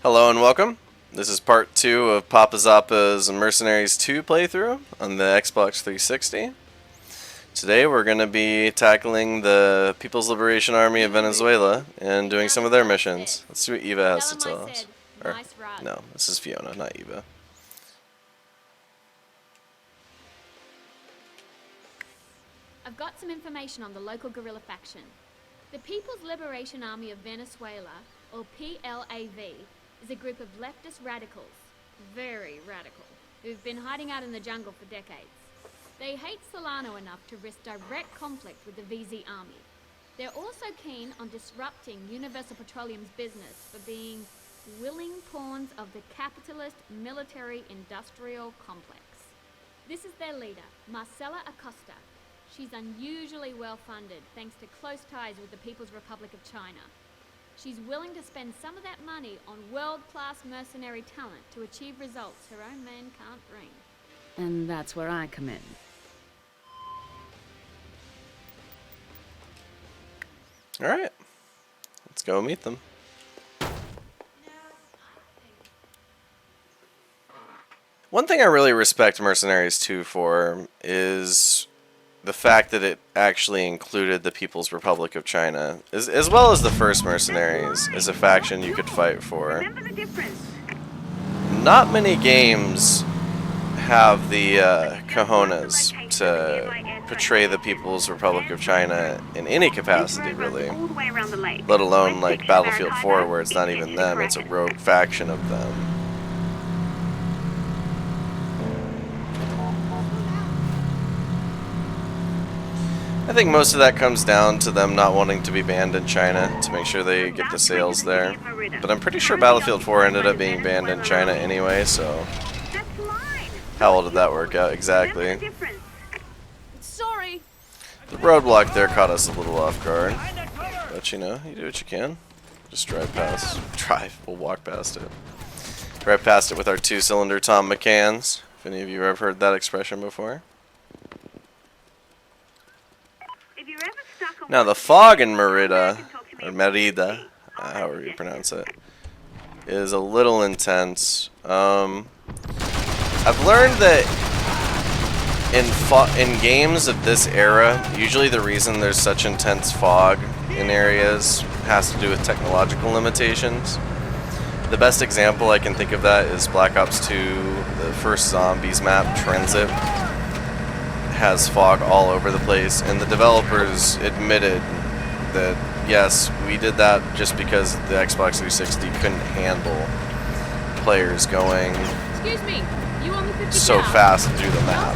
Hello and welcome. This is part 2 of Papa Zappa's Mercenaries 2 playthrough on the Xbox 360. Today we're going to be tackling the People's Liberation Army of Venezuela and doing some of their missions. Let's see what Eva has to tell us. Or, no, this is Fiona, not Eva. I've got some information on the local guerrilla faction. The People's Liberation Army of Venezuela, or PLAV, is a group of leftist radicals, very radical, who've been hiding out in the jungle for decades. They hate Solano enough to risk direct conflict with the VZ army. They're also keen on disrupting Universal Petroleum's business for being willing pawns of the capitalist military-industrial complex. This is their leader, Marcela Acosta. She's unusually well-funded thanks to close ties with the People's Republic of China. She's willing to spend some of that money on world-class mercenary talent to achieve results her own man can't bring. And that's where I come in. Alright, let's go meet them. One thing I really respect Mercenaries 2 for is the fact that it actually included the People's Republic of China, as well as the first Mercenaries, as a faction you could fight for. Not many games have the cojones to portray the People's Republic of China in any capacity, really. Let alone like Battlefield 4, where it's not even them, it's a rogue faction of them. I think most of that comes down to them not wanting to be banned in China to make sure they get the sales there. But I'm pretty sure Battlefield 4 ended up being banned in China anyway, so how well did that work out exactly? Sorry. The roadblock there caught us a little off guard, but you know, you do what you can. Just drive past. We'll walk past it. Drive past it with our 2-cylinder Tom McCanns, if any of you have heard that expression before. Now the fog in Merida, or Merida, however you pronounce it, is a little intense. I've learned that in games of this era, usually the reason there's such intense fog in areas has to do with technological limitations. The best example I can think of that is Black Ops 2, the first Zombies map, Transit. Has fog all over the place, and the developers admitted that yes, we did that just because the Xbox 360 couldn't handle players going so fast through the map.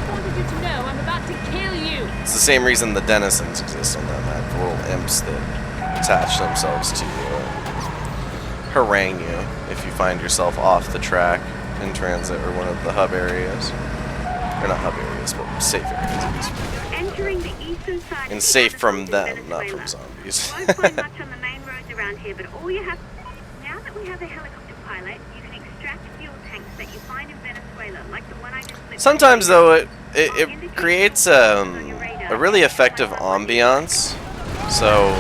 It's the same reason the denizens exist on that map, the little imps that attach themselves to you and harangue you if you find yourself off the track in Transit or one of the hub areas. Or not hub areas, but safe areas. And safe from them, not from zombies. Sometimes, though, it creates a really effective ambiance. So,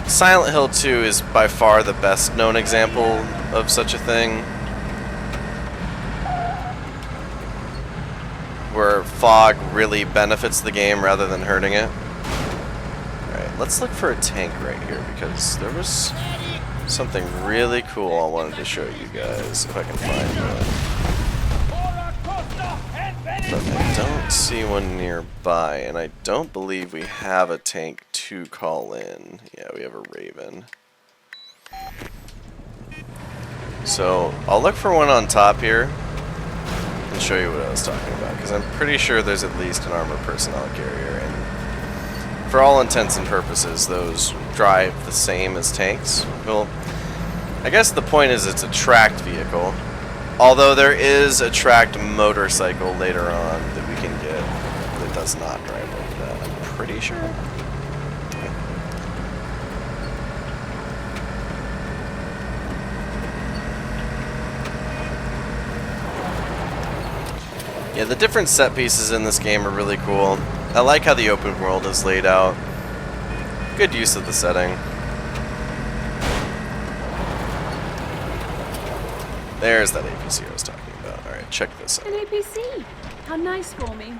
Silent Hill 2 is by far the best known example of such a thing, where fog really benefits the game rather than hurting it. Alright, let's look for a tank right here because there was something really cool I wanted to show you guys, if I can find it. But I don't see one nearby, and I don't believe we have a tank to call in. Yeah, we have a Raven. So, I'll look for one on top here and show you what I was talking about, because I'm pretty sure there's at least an armored personnel carrier, and for all intents and purposes those drive the same as tanks. Well, I guess the point is it's a tracked vehicle, although there is a tracked motorcycle later on that we can get that does not drive like that, I'm pretty sure. Yeah, the different set pieces in this game are really cool. I like how the open world is laid out. Good use of the setting. There's that APC I was talking about. Alright, check this out. An APC. How nice for me.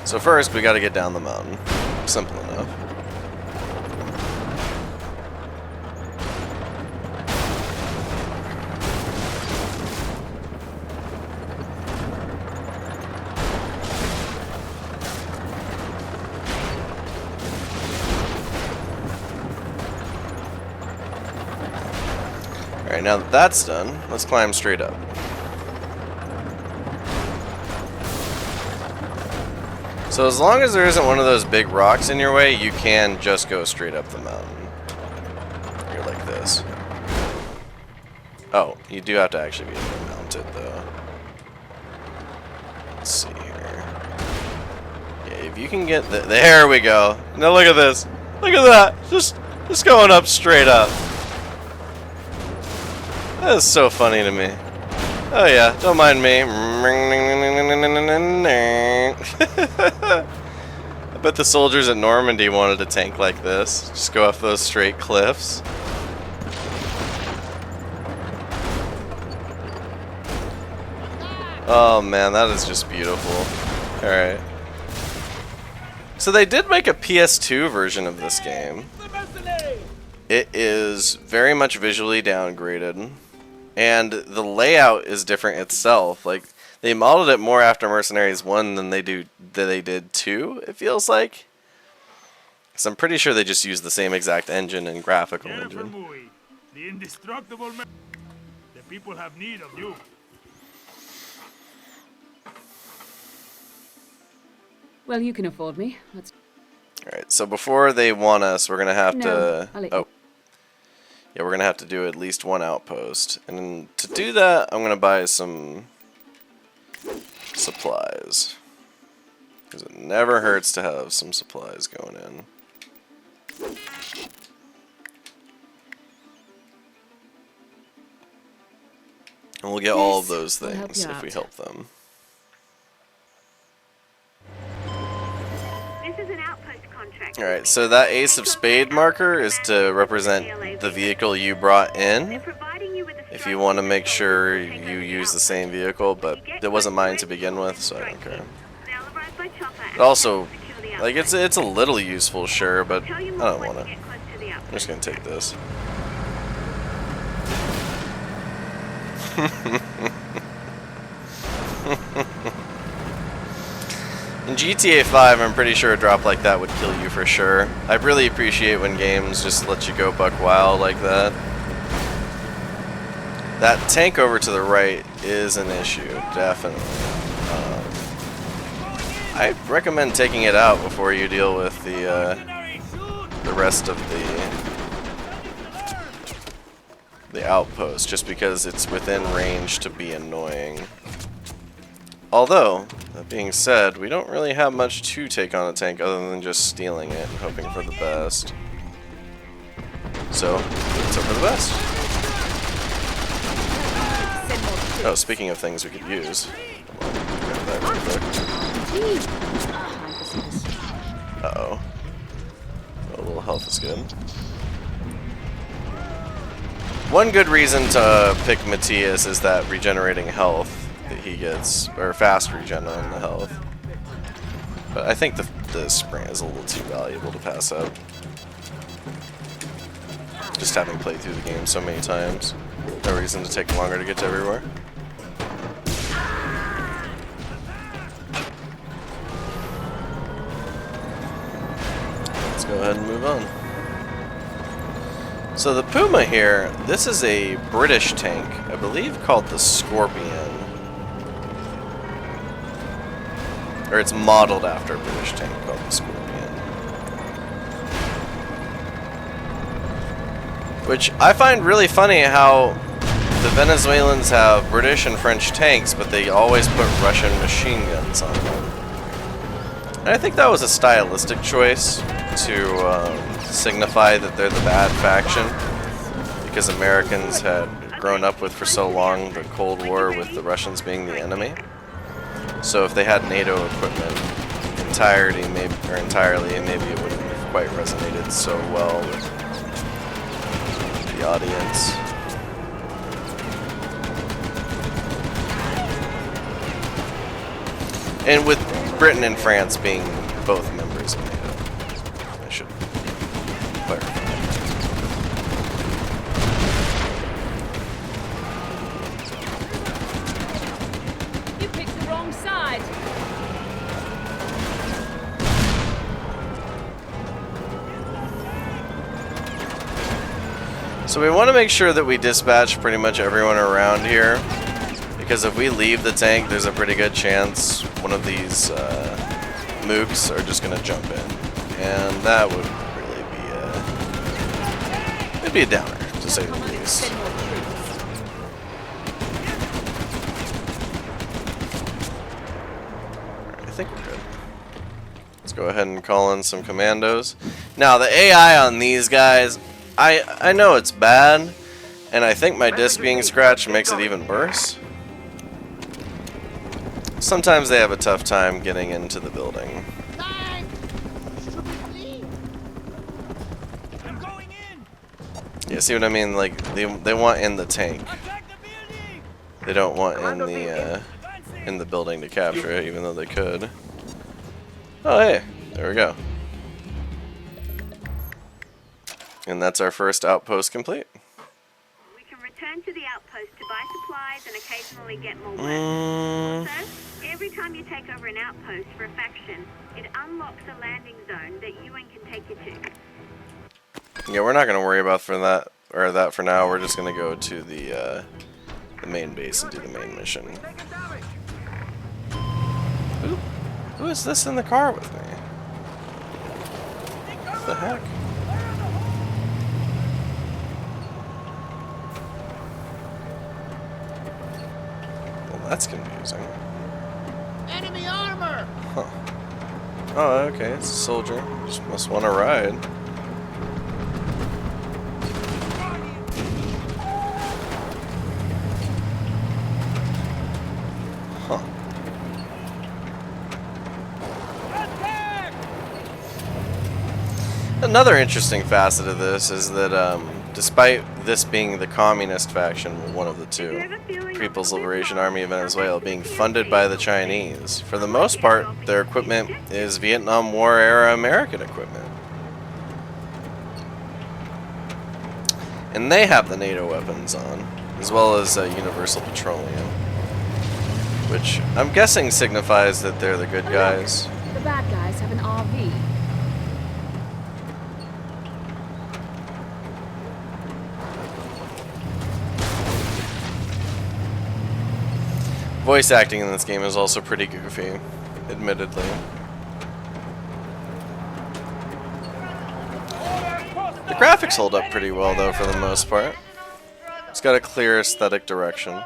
So first, we gotta get down the mountain. Simple enough. Alright, now that that's done, let's climb straight up. So as long as there isn't one of those big rocks in your way, you can just go straight up the mountain. You're like this. Oh, you do have to actually be able to mount it though. Let's see here. Yeah, if you can get there we go. Now look at this. Look at that. Just going up straight up. That is so funny to me. Oh yeah, don't mind me. I bet the soldiers at Normandy wanted a tank like this. Just go off those straight cliffs. Oh man, that is just beautiful. Alright. So they did make a PS2 version of this game. It is very much visually downgraded. And the layout is different itself. Like, they modeled it more after Mercenaries 1 than they did 2, it feels like. So I'm pretty sure they just used the same exact engine and graphical engine. The indestructible the people have need of you. Well, you can afford me. Let's... Alright, so before they want us, we're gonna have No, to... Oh. Yeah, we're gonna have to do at least one outpost. And to do that, I'm gonna buy some supplies. Because it never hurts to have some supplies going in. And we'll get all of those We'll help things you if we out. help them. This is an outpost contract. Alright, so that Ace of Spade marker is to represent the vehicle you brought in. If you want to make sure you use the same vehicle, but it wasn't mine to begin with, so I don't care. But also, like, it's a little useful, sure, but I don't want to. I'm just going to take this. In GTA 5, I'm pretty sure a drop like that would kill you for sure. I really appreciate when games just let you go buck wild like that. That tank over to the right is an issue, definitely. I recommend taking it out before you deal with the rest of the outpost, just because it's within range to be annoying. Although, that being said, we don't really have much to take on a tank other than just stealing it and hoping for the best. So, let's hope for the best. Oh, speaking of things we could use. Grab that real quick. Uh-oh. Oh, a little health is good. One good reason to pick Matthias is that regenerating health that he gets, or fast regen on the health. But I think the sprint is a little too valuable to pass up. Just having played through the game so many times. No reason to take longer to get to everywhere. Let's go ahead and move on. So the Puma here, this is a British tank, I believe called the Scorpion. Or it's modeled after a British tank called the Scorpion. Which I find really funny how the Venezuelans have British and French tanks, but they always put Russian machine guns on them. And I think that was a stylistic choice to signify that they're the bad faction, because Americans had grown up with for so long the Cold War with the Russians being the enemy. So if they had NATO equipment entirely, maybe it wouldn't quite resonated so well with the audience. And with Britain and France being both members of NATO, I should clarify. You picked the wrong side. So we want to make sure that we dispatch pretty much everyone around here, because if we leave the tank, there's a pretty good chance one of these mooks are just going to jump in. And that would really be it'd be a downer, to say the least. I think we're good. Let's go ahead and call in some commandos. Now, the AI on these guys, I know it's bad, and I think my disc being scratched makes it even worse. Sometimes they have a tough time getting into the building. I'm going in. Yeah, see what I mean? Like, they want in the tank. Attack the building. They don't want in the building to capture it, even though they could. Oh, hey, there we go. And that's our first outpost complete. We can return to the outpost to buy supplies and occasionally get more work. Also, every time you take over an outpost for a faction, it unlocks a landing zone that UN can take you to. Yeah, we're not gonna worry about that for now. We're just gonna go to the main base and do the main mission. Who is this in the car with me? What the heck? Well, that's confusing. Enemy armor! Huh. Oh, okay, it's a soldier. Just must want to ride. Huh. Another interesting facet of this is that, despite this being the communist faction, one of the two, People's Liberation Army of Venezuela, being funded by the Chinese, for the most part, their equipment is Vietnam War era American equipment. And they have the NATO weapons on, as well as Universal Petroleum, which I'm guessing signifies that they're the good guys. The bad guys have an RV. Voice acting in this game is also pretty goofy, admittedly. The graphics hold up pretty well, though, for the most part. It's got a clear aesthetic direction.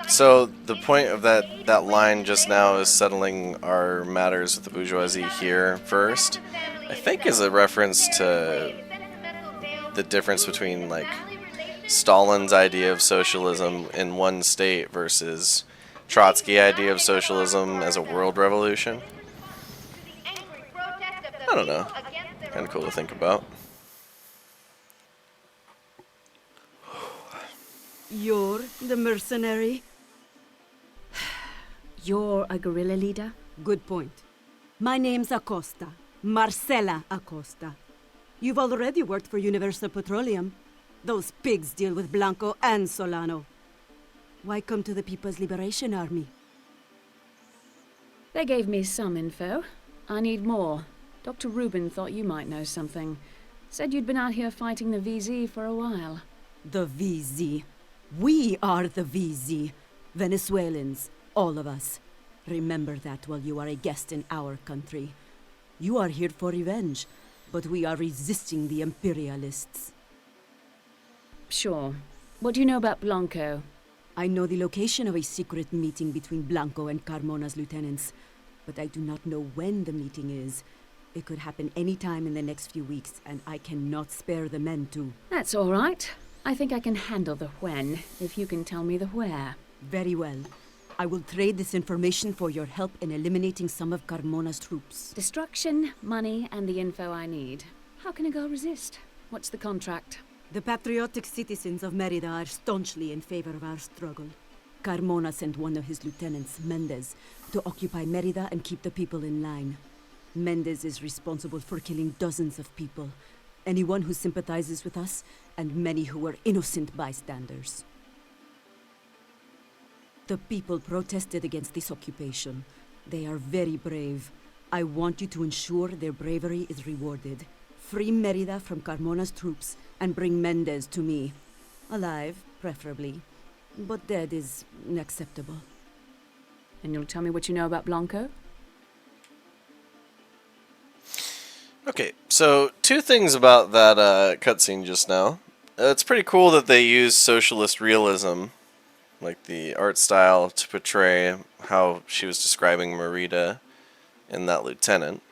So the point of that line just now is settling our matters with the bourgeoisie here first. I think is a reference to the difference between like Stalin's idea of socialism in one state versus Trotsky's idea of socialism as a world revolution. I don't know. Kind of cool to think about. You're the mercenary? You're a guerrilla leader? Good point. My name's Acosta. Marcela Acosta. You've already worked for Universal Petroleum. Those pigs deal with Blanco and Solano. Why come to the People's Liberation Army? They gave me some info. I need more. Dr. Rubin thought you might know something. Said you'd been out here fighting the VZ for a while. The VZ. We are the VZ. Venezuelans. All of us. Remember that while you are a guest in our country. You are here for revenge, but we are resisting the imperialists. Sure. What do you know about Blanco? I know the location of a secret meeting between Blanco and Carmona's lieutenants, but I do not know when the meeting is. It could happen any time in the next few weeks, and I cannot spare the men to... That's all right. I think I can handle the when, if you can tell me the where. Very well. I will trade this information for your help in eliminating some of Carmona's troops. Destruction, money, and the info I need. How can a girl resist? What's the contract? The patriotic citizens of Merida are staunchly in favor of our struggle. Carmona sent one of his lieutenants, Mendez, to occupy Merida and keep the people in line. Mendez is responsible for killing dozens of people. Anyone who sympathizes with us, and many who were innocent bystanders. The people protested against this occupation. They are very brave. I want you to ensure their bravery is rewarded. Free Merida from Carmona's troops, and bring Mendez to me. Alive, preferably. But dead is unacceptable. And you'll tell me what you know about Blanco? Okay, so two things about that cutscene just now. It's pretty cool that they use socialist realism, like the art style, to portray how she was describing Merida and that lieutenant,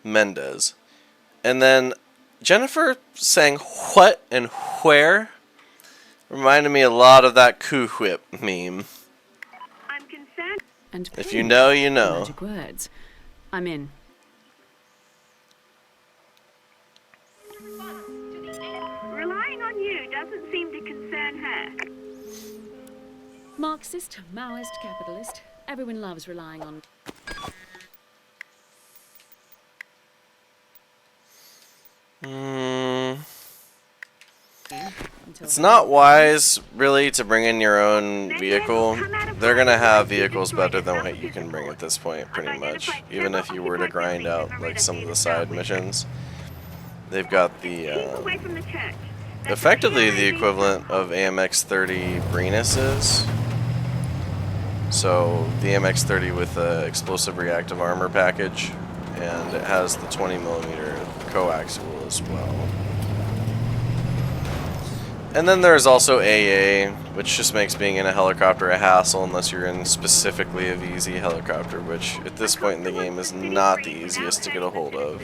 Mendez. And then Jennifer saying what and where reminded me a lot of that Coup Whip meme. I'm concerned. And If you know, you know. magic words. I'm in. Relying on you doesn't seem to concern her. Marxist, Maoist, capitalist. Everyone loves relying on... It's not wise, really, to bring in your own vehicle. They're gonna have vehicles better than what you can bring at this point, pretty much. Even if you were to grind out, like, some of the side missions. They've got the, Away from the church. effectively the equivalent of AMX-30 Breenus's. So, the AMX-30 with the explosive reactive armor package, and it has the 20mm coaxial as well. And then there's also AA, which just makes being in a helicopter a hassle unless you're in specifically a VZ helicopter, which at this point in the game is not the easiest to get a hold of.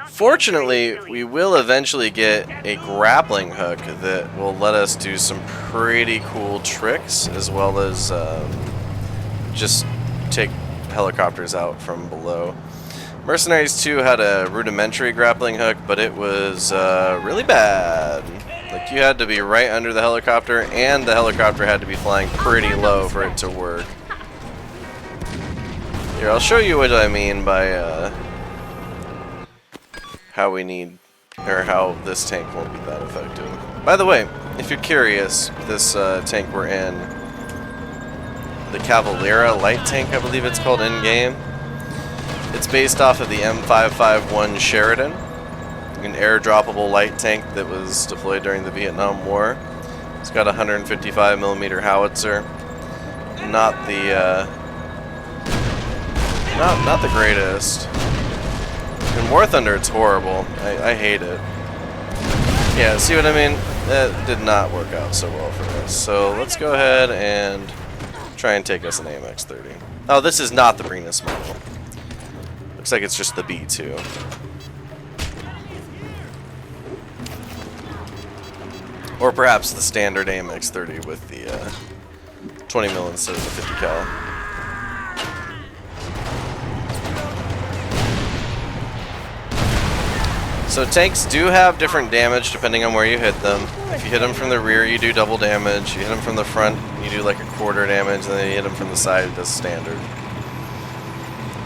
Fortunately, we will eventually get a grappling hook that will let us do some pretty cool tricks, as well as just take helicopters out from below. Mercenaries 2 had a rudimentary grappling hook, but it was really bad. Like, you had to be right under the helicopter, and the helicopter had to be flying pretty low for it to work. Here, I'll show you what I mean by how we need, or how this tank won't be that effective. By the way, if you're curious, this tank we're in, the Cavalera light tank, I believe it's called in-game. It's based off of the M551 Sheridan, an air-droppable light tank that was deployed during the Vietnam War. It's got a 155mm howitzer. Not the not the greatest. In War Thunder, it's horrible. I hate it. Yeah, see what I mean? That did not work out so well for us. So let's go ahead and try and take us an AMX-30. Oh, this is not the Breenus model. Looks like it's just the B2. Or perhaps the standard AMX-30 with the 20mm instead of the 50 cal. So tanks do have different damage depending on where you hit them. If you hit them from the rear, you do double damage. You hit them from the front, you do like a quarter damage, and then you hit them from the side, it does standard.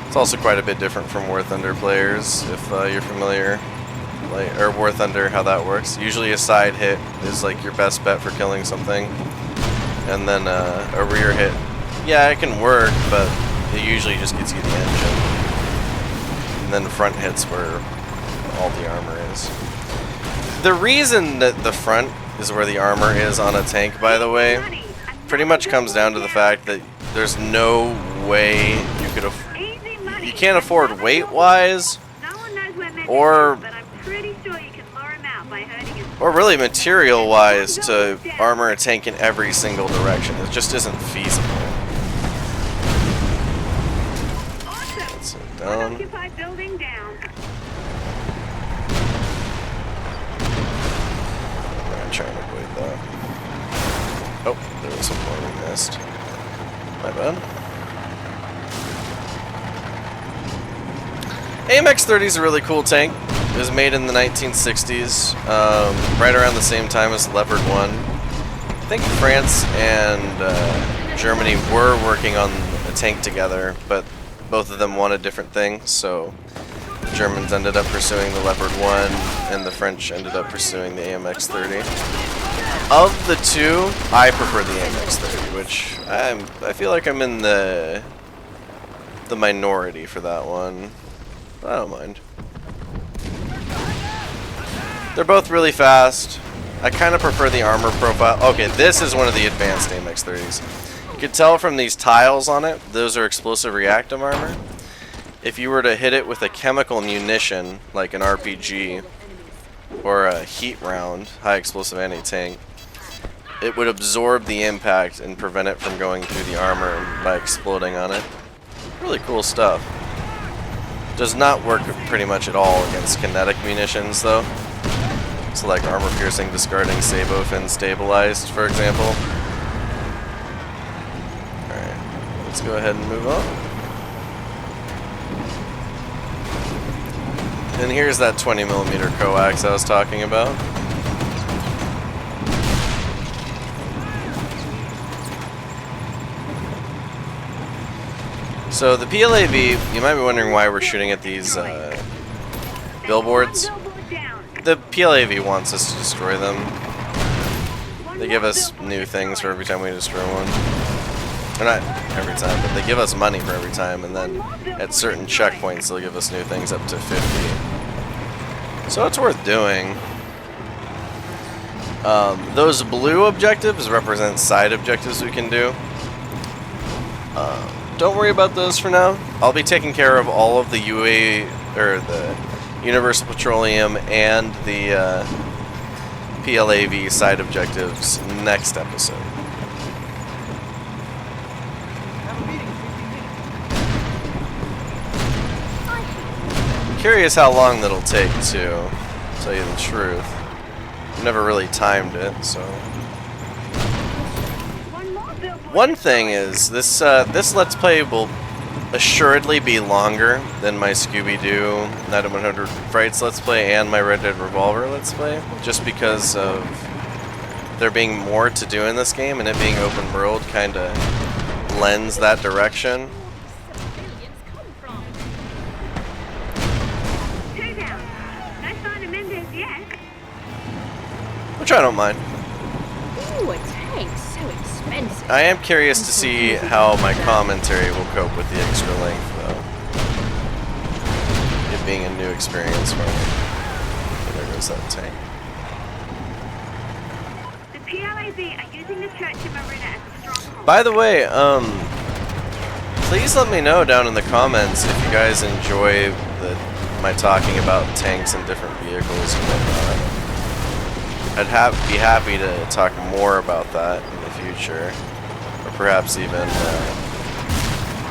It's also quite a bit different from War Thunder players, if you're familiar, or War Thunder, how that works. Usually a side hit is like your best bet for killing something, and then a rear hit, yeah, it can work, but it usually just gets you the engine. And then front hits where all the armor is. The reason that the front is where the armor is on a tank, by the way, pretty much comes down to the fact that there's no way you could you can't afford weight-wise, or really material-wise to armor a tank in every single direction. It just isn't feasible. So down. Unoccupied building down. I'm gonna try and avoid that. Oh, there was some more we missed. My bad. AMX-30 is a really cool tank. It was made in the 1960s, right around the same time as Leopard 1. I think France and Germany were working on a tank together, but both of them wanted different things, so the Germans ended up pursuing the Leopard 1, and the French ended up pursuing the AMX-30. Of the two, I prefer the AMX-30, which I feel like I'm in the minority for that one. But I don't mind. They're both really fast. I kind of prefer the armor profile. Okay, this is one of the advanced AMX-30s. You can tell from these tiles on it, those are explosive reactive armor. If you were to hit it with a chemical munition, like an RPG, or a heat round, high explosive anti-tank, it would absorb the impact and prevent it from going through the armor by exploding on it. Really cool stuff. Does not work pretty much at all against kinetic munitions, though. So like armor piercing, discarding, sabot, fin stabilized, for example. Alright, let's go ahead and move on. And here's that 20mm coax I was talking about. So the PLAV, you might be wondering why we're shooting at these billboards. The PLAV wants us to destroy them. They give us new things for every time we destroy one. Or not every time, but they give us money for every time, and then at certain checkpoints they'll give us new things up to 50. So it's worth doing. Those blue objectives represent side objectives we can do. Don't worry about those for now. I'll be taking care of all of the the Universal Petroleum and the PLAV side objectives next episode. I'm curious how long that'll take to tell you the truth. I've never really timed it, so. One thing is, this Let's Play will assuredly be longer than my Scooby-Doo Night of 100 Frights Let's Play and my Red Dead Revolver Let's Play, just because of there being more to do in this game, and it being open world kind of lends that direction. Which I don't mind. Ooh, a tank, so expensive. I am curious to see how my commentary will cope with the extra length, though. It being a new experience for me. Okay, there goes that tank. The PLAV are using the church in Marina as a stronghold. By the way, please let me know down in the comments if you guys enjoy my talking about tanks and different vehicles and whatnot. I'd be happy to talk more about that in the future, or perhaps even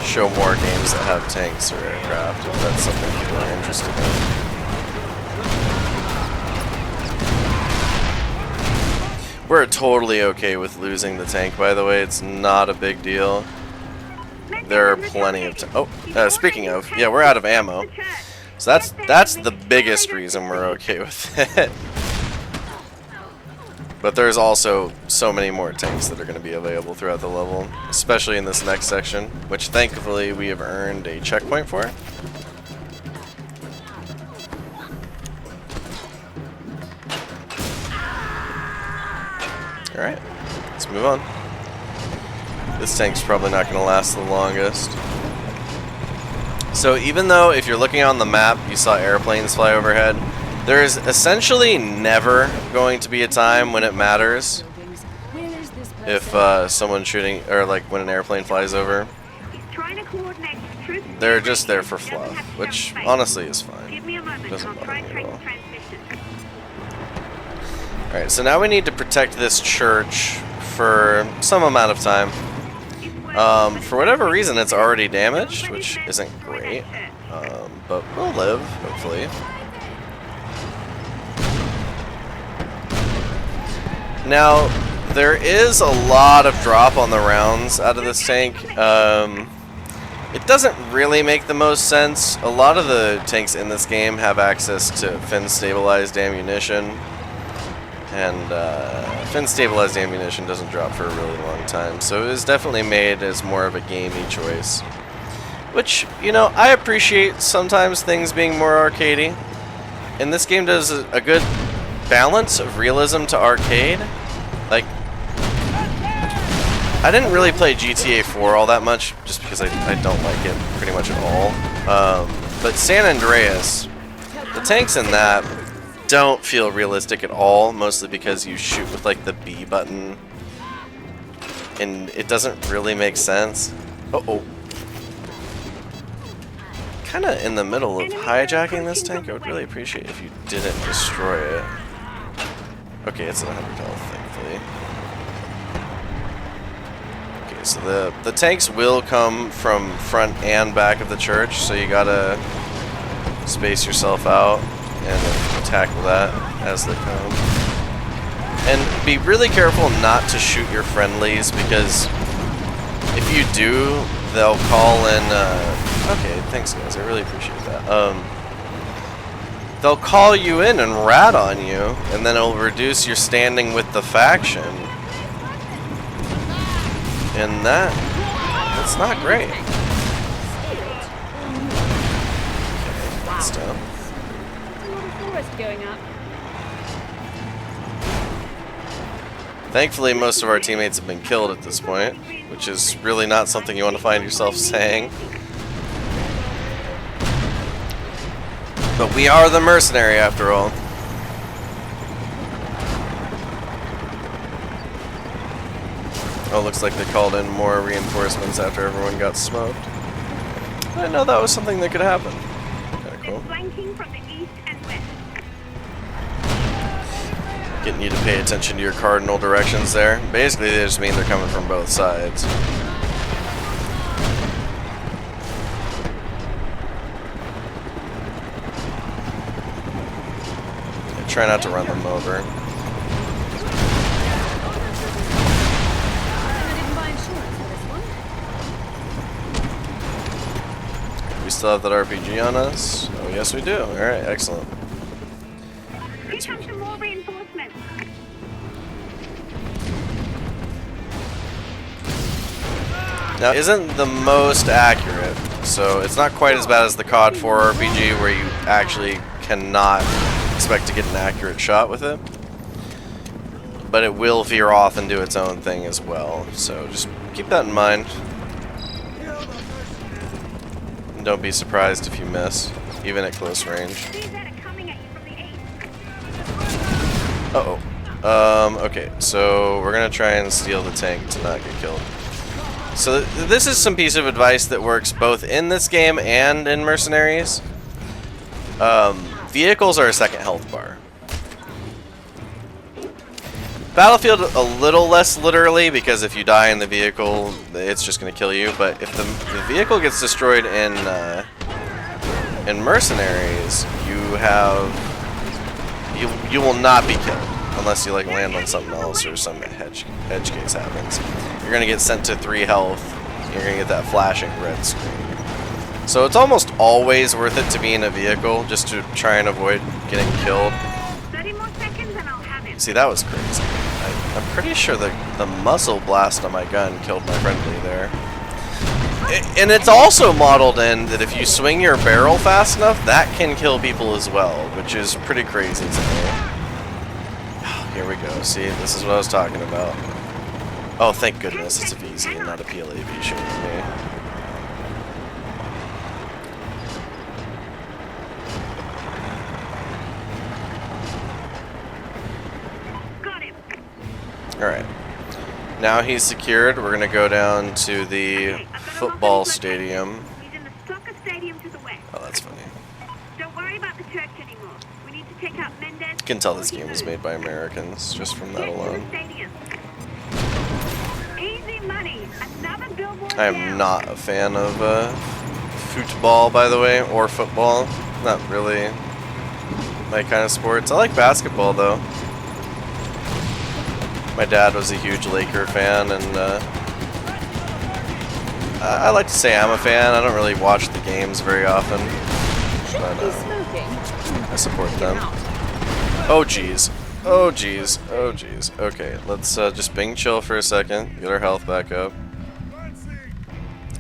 show more games that have tanks or aircraft if that's something people are interested in. We're totally okay with losing the tank, by the way. It's not a big deal. There are plenty of speaking of, yeah, we're out of ammo. So that's the biggest reason we're okay with it. But there's also so many more tanks that are going to be available throughout the level, especially in this next section, which thankfully we have earned a checkpoint for. Alright, let's move on. This tank's probably not going to last the longest. So even though if you're looking on the map, you saw airplanes fly overhead, there is essentially never going to be a time when it matters if someone's shooting, or like when an airplane flies over. They're just there for fluff, which honestly is fine. Doesn't bother me at all. Alright, so now we need to protect this church for some amount of time. For whatever reason, it's already damaged, which isn't great, but we'll live, hopefully. Now, there is a lot of drop on the rounds out of this tank. It doesn't really make the most sense. A lot of the tanks in this game have access to fin-stabilized ammunition, and fin-stabilized ammunition doesn't drop for a really long time, so it was definitely made as more of a gamey choice. Which, you know, I appreciate sometimes things being more arcadey, and this game does a good balance of realism to arcade. Like, I didn't really play GTA 4 all that much, just because I don't like it pretty much at all. But San Andreas, the tanks in that don't feel realistic at all, mostly because you shoot with like the B button, and it doesn't really make sense. Uh-oh. Kind of in the middle of hijacking this tank. I would really appreciate if you didn't destroy it. Okay, it's at 100 health, thankfully. Okay, so the tanks will come from front and back of the church, so you gotta space yourself out and tackle that as they come. And be really careful not to shoot your friendlies, because if you do, they'll call in... okay, thanks guys, I really appreciate that. They'll call you in and rat on you, and then it'll reduce your standing with the faction. And that's not great. Okay, that's dumb. Going up. Thankfully, most of our teammates have been killed at this point, which is really not something you want to find yourself saying. But we are the mercenary after all. Oh, looks like they called in more reinforcements after everyone got smoked. I didn't know that was something that could happen. Kinda cool. Flanking from the east and west. Getting you to pay attention to your cardinal directions there. Basically, they just mean they're coming from both sides. Yeah, try not to run them over. We still have that RPG on us? Oh, yes we do. Alright, excellent. Here comes some more reinforcements. Now, isn't the most accurate, so it's not quite as bad as the COD 4 RPG where you actually cannot expect to get an accurate shot with it. But it will veer off and do its own thing as well, so just keep that in mind. And don't be surprised if you miss, even at close range. These that are coming at you from the east. Uh-oh. Okay, so we're gonna try and steal the tank to not get killed. So this is some piece of advice that works both in this game and in Mercenaries. Vehicles are a second health bar. Battlefield a little less literally, because if you die in the vehicle, it's just gonna kill you. But if the vehicle gets destroyed in Mercenaries, you will not be killed unless you like land on something else or some edge case happens. You're gonna get sent to 3 health. You're gonna get that flashing red screen. So it's almost always worth it to be in a vehicle just to try and avoid getting killed. 30 more seconds and I'll have him. See, that was crazy. I'm pretty sure the muzzle blast on my gun killed my friendly there. And it's also modeled in that if you swing your barrel fast enough, that can kill people as well, which is pretty crazy to me. Here we go. See, this is what I was talking about. Oh, thank goodness it's a VZ and not a PLAV shooting me. Got him. Alright. Now he's secured. We're going to go down to the Okay, I've got him football off his location. stadium. He's in the soccer stadium to the west. Oh, that's funny. Don't worry about the church anymore. We need to take out Mendez. You can tell this game was made by Americans just from that Get to the alone. stadium. Easy money. Another billboard I am not a fan of football, by the way, or football. Not really my kind of sports. I like basketball, though. My dad was a huge Laker fan, and I like to say I'm a fan. I don't really watch the games very often, but I support them. Oh, jeez. Oh, jeez. Oh, jeez. Okay, let's just bing chill for a second. Get our health back up.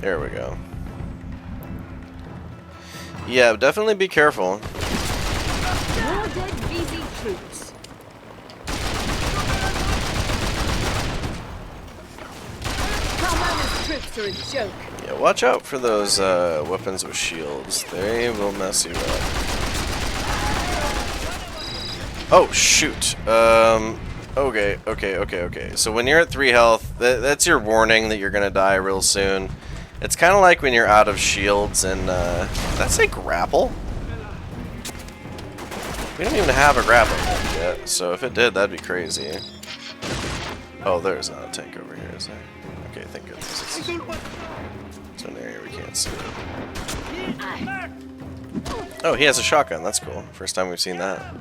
There we go. Yeah, definitely be careful. More dead VZ troops. Commander's troops are a joke. Yeah, watch out for those weapons with shields. They will mess you up. Oh, shoot. Okay. So when you're at 3 health, that's your warning that you're going to die real soon. It's kind of like when you're out of shields and, did that say grapple? We don't even have a grappling hook yet, so if it did, that'd be crazy. Oh, there's not a tank over here, is there? Okay, thank goodness. It's an area we can't see. Oh, he has a shotgun. That's cool. First time we've seen that.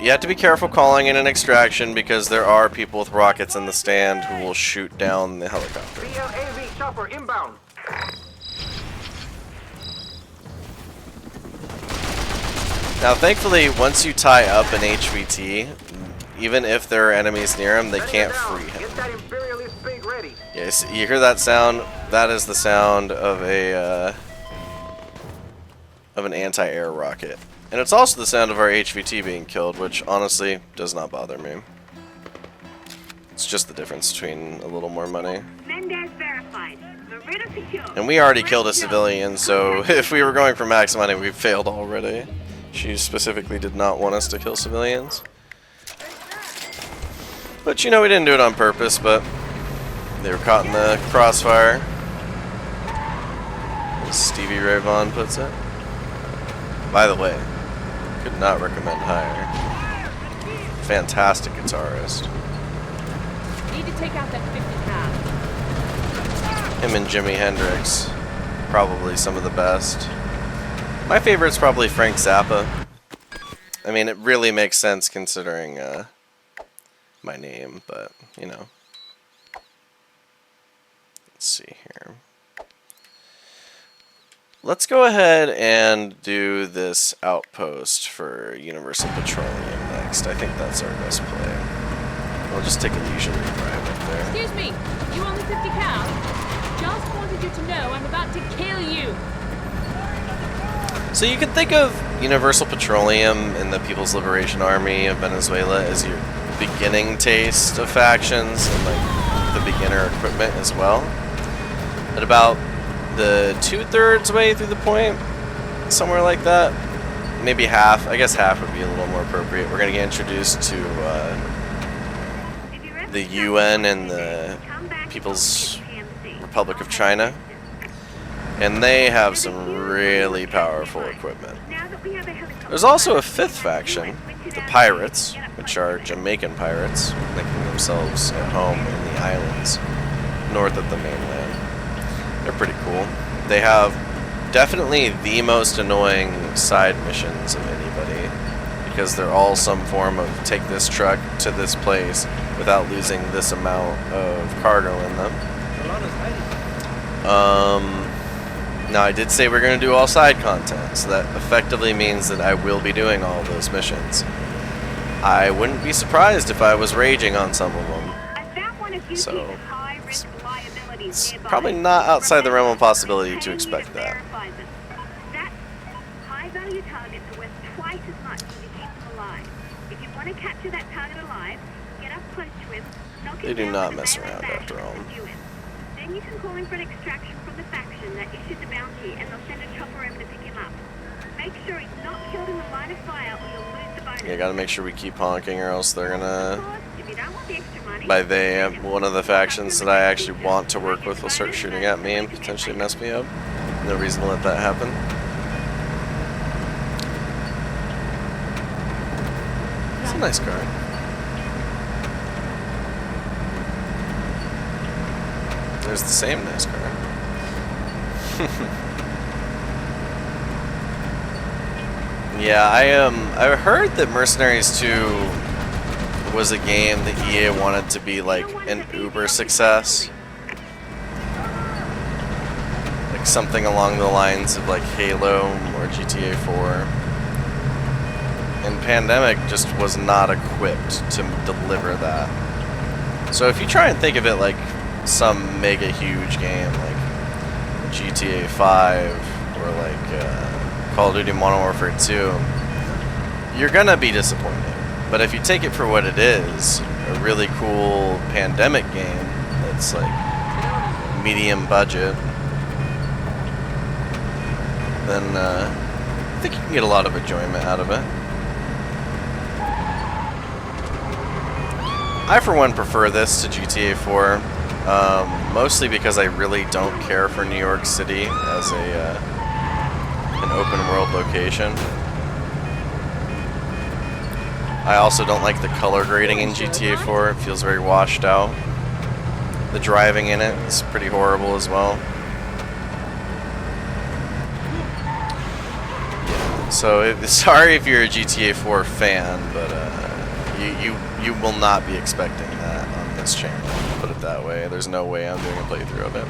You have to be careful calling in an extraction because there are people with rockets in the stand who will shoot down the helicopter. PLAV chopper inbound. Now, thankfully, once you tie up an HVT, even if there are enemies near him, they can't free him. Get that imperialist bait ready. Yes, you hear that sound? That is the sound of a of an anti-air rocket, and it's also the sound of our HVT being killed, which honestly does not bother me. It's just the difference between a little more money. Mendez verified. Verita secure. And we already killed a civilian, so if we were going for max money, we failed already. She specifically did not want us to kill civilians. But, you know, we didn't do it on purpose, but they were caught in the crossfire. As Stevie Ray Vaughan puts it. By the way, could not recommend higher. Fantastic guitarist. Need to take out that 50 cal. Him and Jimi Hendrix, probably some of the best. My favorite's probably Frank Zappa. I mean, it really makes sense considering my name, but, you know. Let's see here. Let's go ahead and do this outpost for Universal Petroleum next. I think that's our best play. We'll just take a leisurely drive up there. Excuse me, you only 50 cal? Just wanted you to know I'm about to kill you. So you can think of Universal Petroleum and the People's Liberation Army of Venezuela as your beginning taste of factions and like the beginner equipment as well. At about the 2/3 way through the point, somewhere like that, maybe half. I guess half would be a little more appropriate. We're gonna get introduced to the UN and the People's Republic of China. And they have some really powerful equipment. There's also a 5th faction, the Pirates, which are Jamaican pirates, making themselves at home in the islands north of the mainland. They're pretty cool. They have definitely the most annoying side missions of anybody, because they're all some form of take this truck to this place without losing this amount of cargo in them. Now, I did say we're going to do all side content, so that effectively means that I will be doing all of those missions. I wouldn't be surprised if I was raging on some of them. So, it's probably not outside the realm of possibility to expect that. High-value targets are worth twice as much if you keep them alive. If you want to capture that target alive, get up close to him, knock him They do down not with mess a barrel around bash after all. and subdue him. Then you can call in for an extraction from the faction that issued the bounty, and they'll send a chopper over to pick him up. Make sure he's not killed in the line of fire, or you'll lose the bonus. Yeah, gotta make sure we keep honking, or else they're Of gonna... course, if you don't want the extra money, By they, one of the factions that I actually want to work with will start shooting at me and potentially mess me up. No reason to let that happen. It's a nice car. There's the same NASCAR. Yeah, I heard that Mercenaries 2 was a game that EA wanted to be like an uber success. Like something along the lines of like Halo or GTA 4. And Pandemic just was not equipped to deliver that. So if you try and think of it like some mega huge game like GTA 5 or like Call of Duty Modern Warfare 2, you're gonna be disappointed. But if you take it for what it is, a really cool Pandemic game that's like medium budget, then I think you can get a lot of enjoyment out of it. I, for one, prefer this to GTA 4, mostly because I really don't care for New York City as an open world location. I also don't like the color grading in GTA 4. It feels very washed out. The driving in it is pretty horrible as well. Yeah, so sorry if you're a GTA 4 fan, but you will not be expecting that on this channel, put it that way. There's no way I'm doing a playthrough of it.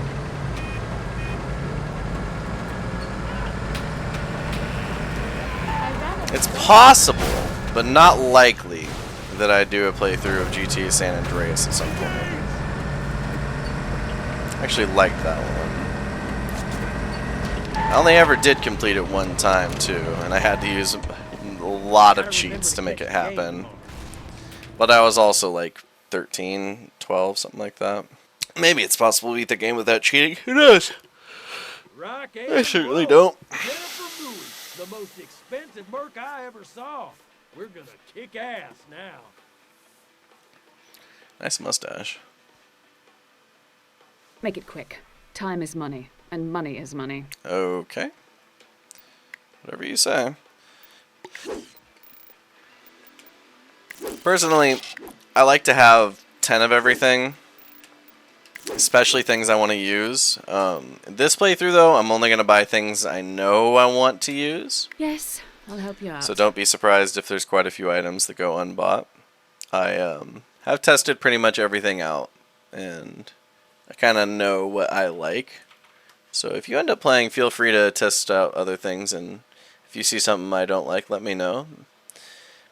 It's possible, but not likely, that I do a playthrough of GTA San Andreas at some point. I actually liked that one. I only ever did complete it one time, too, and I had to use a lot of cheats to make it happen. But I was also like 13, 12, something like that. Maybe it's possible to beat the game without cheating. Who knows? I certainly don't. The most expensive merc I ever saw. We're gonna kick ass now. Nice mustache. Make it quick. Time is money, and money is money. Okay. Whatever you say. Personally, I like to have 10 of everything, especially things I want to use. This playthrough, though, I'm only going to buy things I know I want to use. Yes, I'll help you out. So don't be surprised if there's quite a few items that go unbought. I have tested pretty much everything out, and I kind of know what I like. So if you end up playing, feel free to test out other things, and if you see something I don't like, let me know.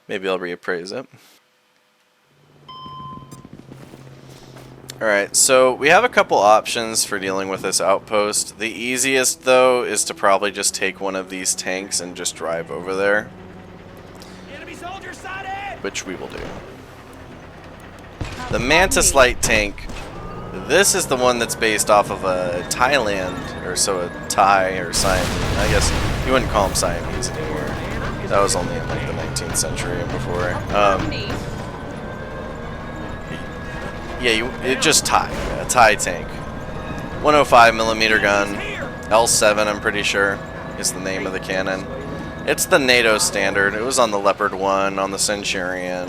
Maybe I'll reappraise it. Alright, so we have a couple options for dealing with this outpost. The easiest, though, is to probably just take one of these tanks and just drive over there. Enemy soldier sighted! Which we will do. The Mantis Light tank, this is the one that's based off of a Thailand, or so a Thai or Siamese. I guess you wouldn't call them Siamese anymore. That was only in like the 19th century and before. Yeah, it's just Thai. A Thai tank. 105mm gun. L7, I'm pretty sure, is the name of the cannon. It's the NATO standard. It was on the Leopard 1, on the Centurion.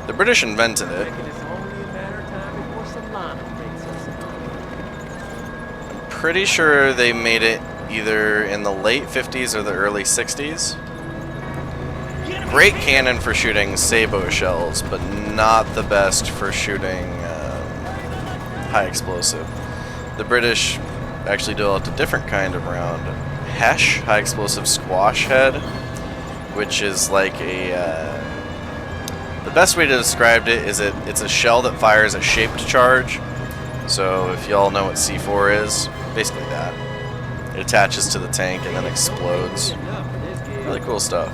The British invented it. I'm pretty sure they made it either in the late 50s or the early 60s. Great cannon for shooting sabot shells, but not the best for shooting high explosive. The British actually developed a different kind of round, HESH, high explosive squash head, which is like a the best way to describe it is it's a shell that fires a shaped charge. So if y'all know what C4 is, basically that. It attaches to the tank and then explodes. Really cool stuff.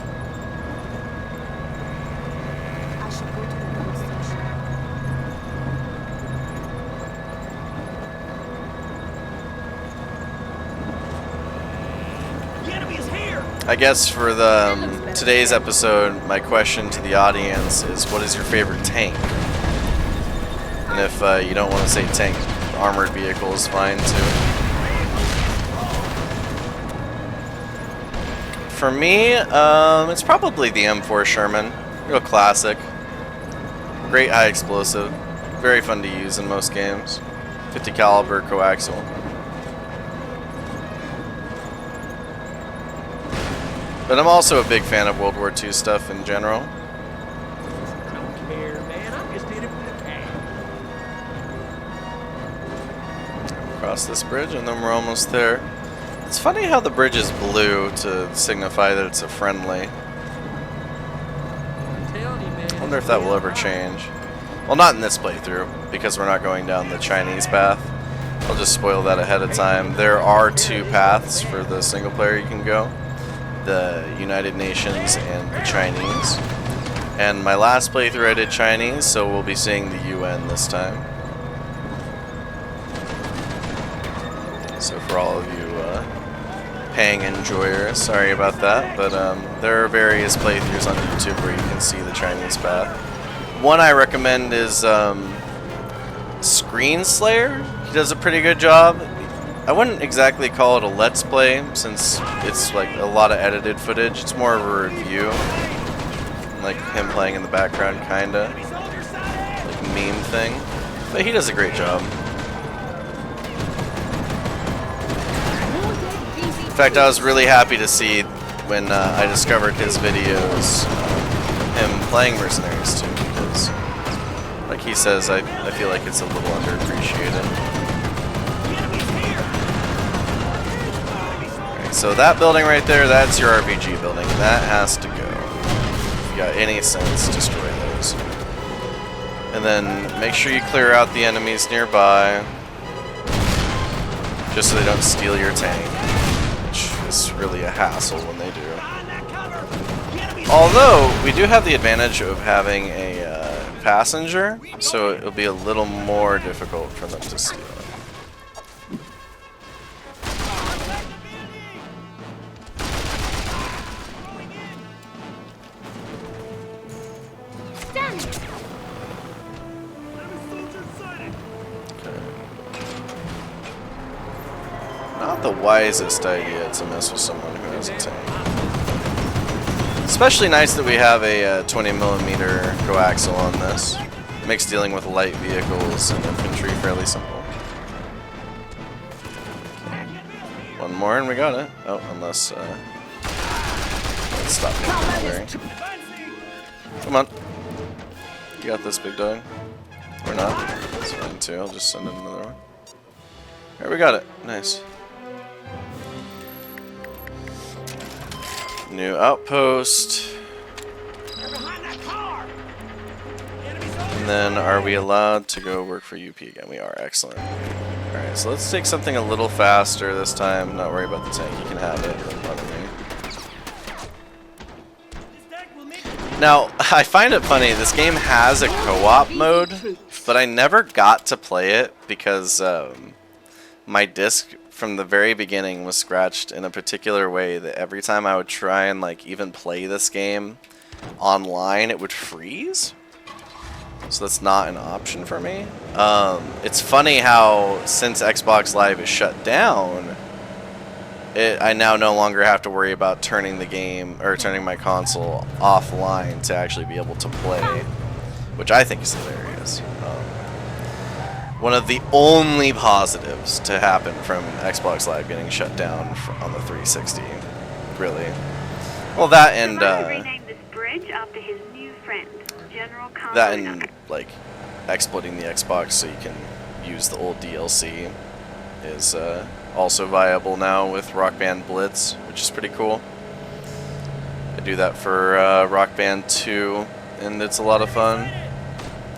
I guess for the today's episode, my question to the audience is, what is your favorite tank? And if you don't want to say tank, armored vehicle is fine too. For me, it's probably the M4 Sherman. Real classic. Great high explosive. Very fun to use in most games. 50 caliber coaxial. But I'm also a big fan of World War II stuff in general. I don't care, man. I'm just in it for the cash. Cross this bridge and then we're almost there. It's funny how the bridge is blue to signify that it's a friendly. I'm telling you, man. I wonder if that will ever change. Well, not in this playthrough, because we're not going down the Chinese path. I'll just spoil that ahead of time. There are two paths for the single player you can go. The United Nations and the Chinese. And my last playthrough I did Chinese, so we'll be seeing the UN this time. So for all of you paying enjoyers, sorry about that, but there are various playthroughs on YouTube where you can see the Chinese path. One I recommend is Screen Slayer. He does a pretty good job. I wouldn't exactly call it a let's play since it's like a lot of edited footage. It's more of a review, like him playing in the background, kinda like meme thing. But he does a great job. In fact, I was really happy to see when I discovered his videos, him playing Mercenaries too, because, like he says, I feel like it's a little underappreciated. Alright, so that building right there, that's your RPG building. That has to go. If you got any sense, destroy those. And then make sure you clear out the enemies nearby, just so they don't steal your tank. It's really a hassle when they do. Although, we do have the advantage of having a passenger, so it'll be a little more difficult for them to steal. Not the wisest idea to mess with someone who has a tank. Especially nice that we have a 20mm coaxial on this. Makes dealing with light vehicles and infantry fairly simple. One more and we got it. Oh, unless let's stop moving. Come on. You got this, big dog. Or not. That's fine too. I'll just send in another one. There, we got it. Nice. New outpost. And then are we allowed to go work for UP again? We are. Excellent. Alright, so let's take something a little faster this time. Not worry about the tank. You can have it. Now, I find it funny. This game has a co-op mode, but I never got to play it because my disc from the very beginning was scratched in a particular way that every time I would try and like even play this game online, it would freeze. So that's not an option for me. It's funny how since Xbox Live is shut down, I now no longer have to worry about turning the game or turning my console offline to actually be able to play, which I think is hilarious. One of the only positives to happen from Xbox Live getting shut down on the 360, really. Well, that and rename this bridge after his new friend, General that and like exploiting the Xbox so you can use the old DLC is also viable now with Rock Band Blitz, which is pretty cool. I do that for Rock Band 2, and it's a lot of fun.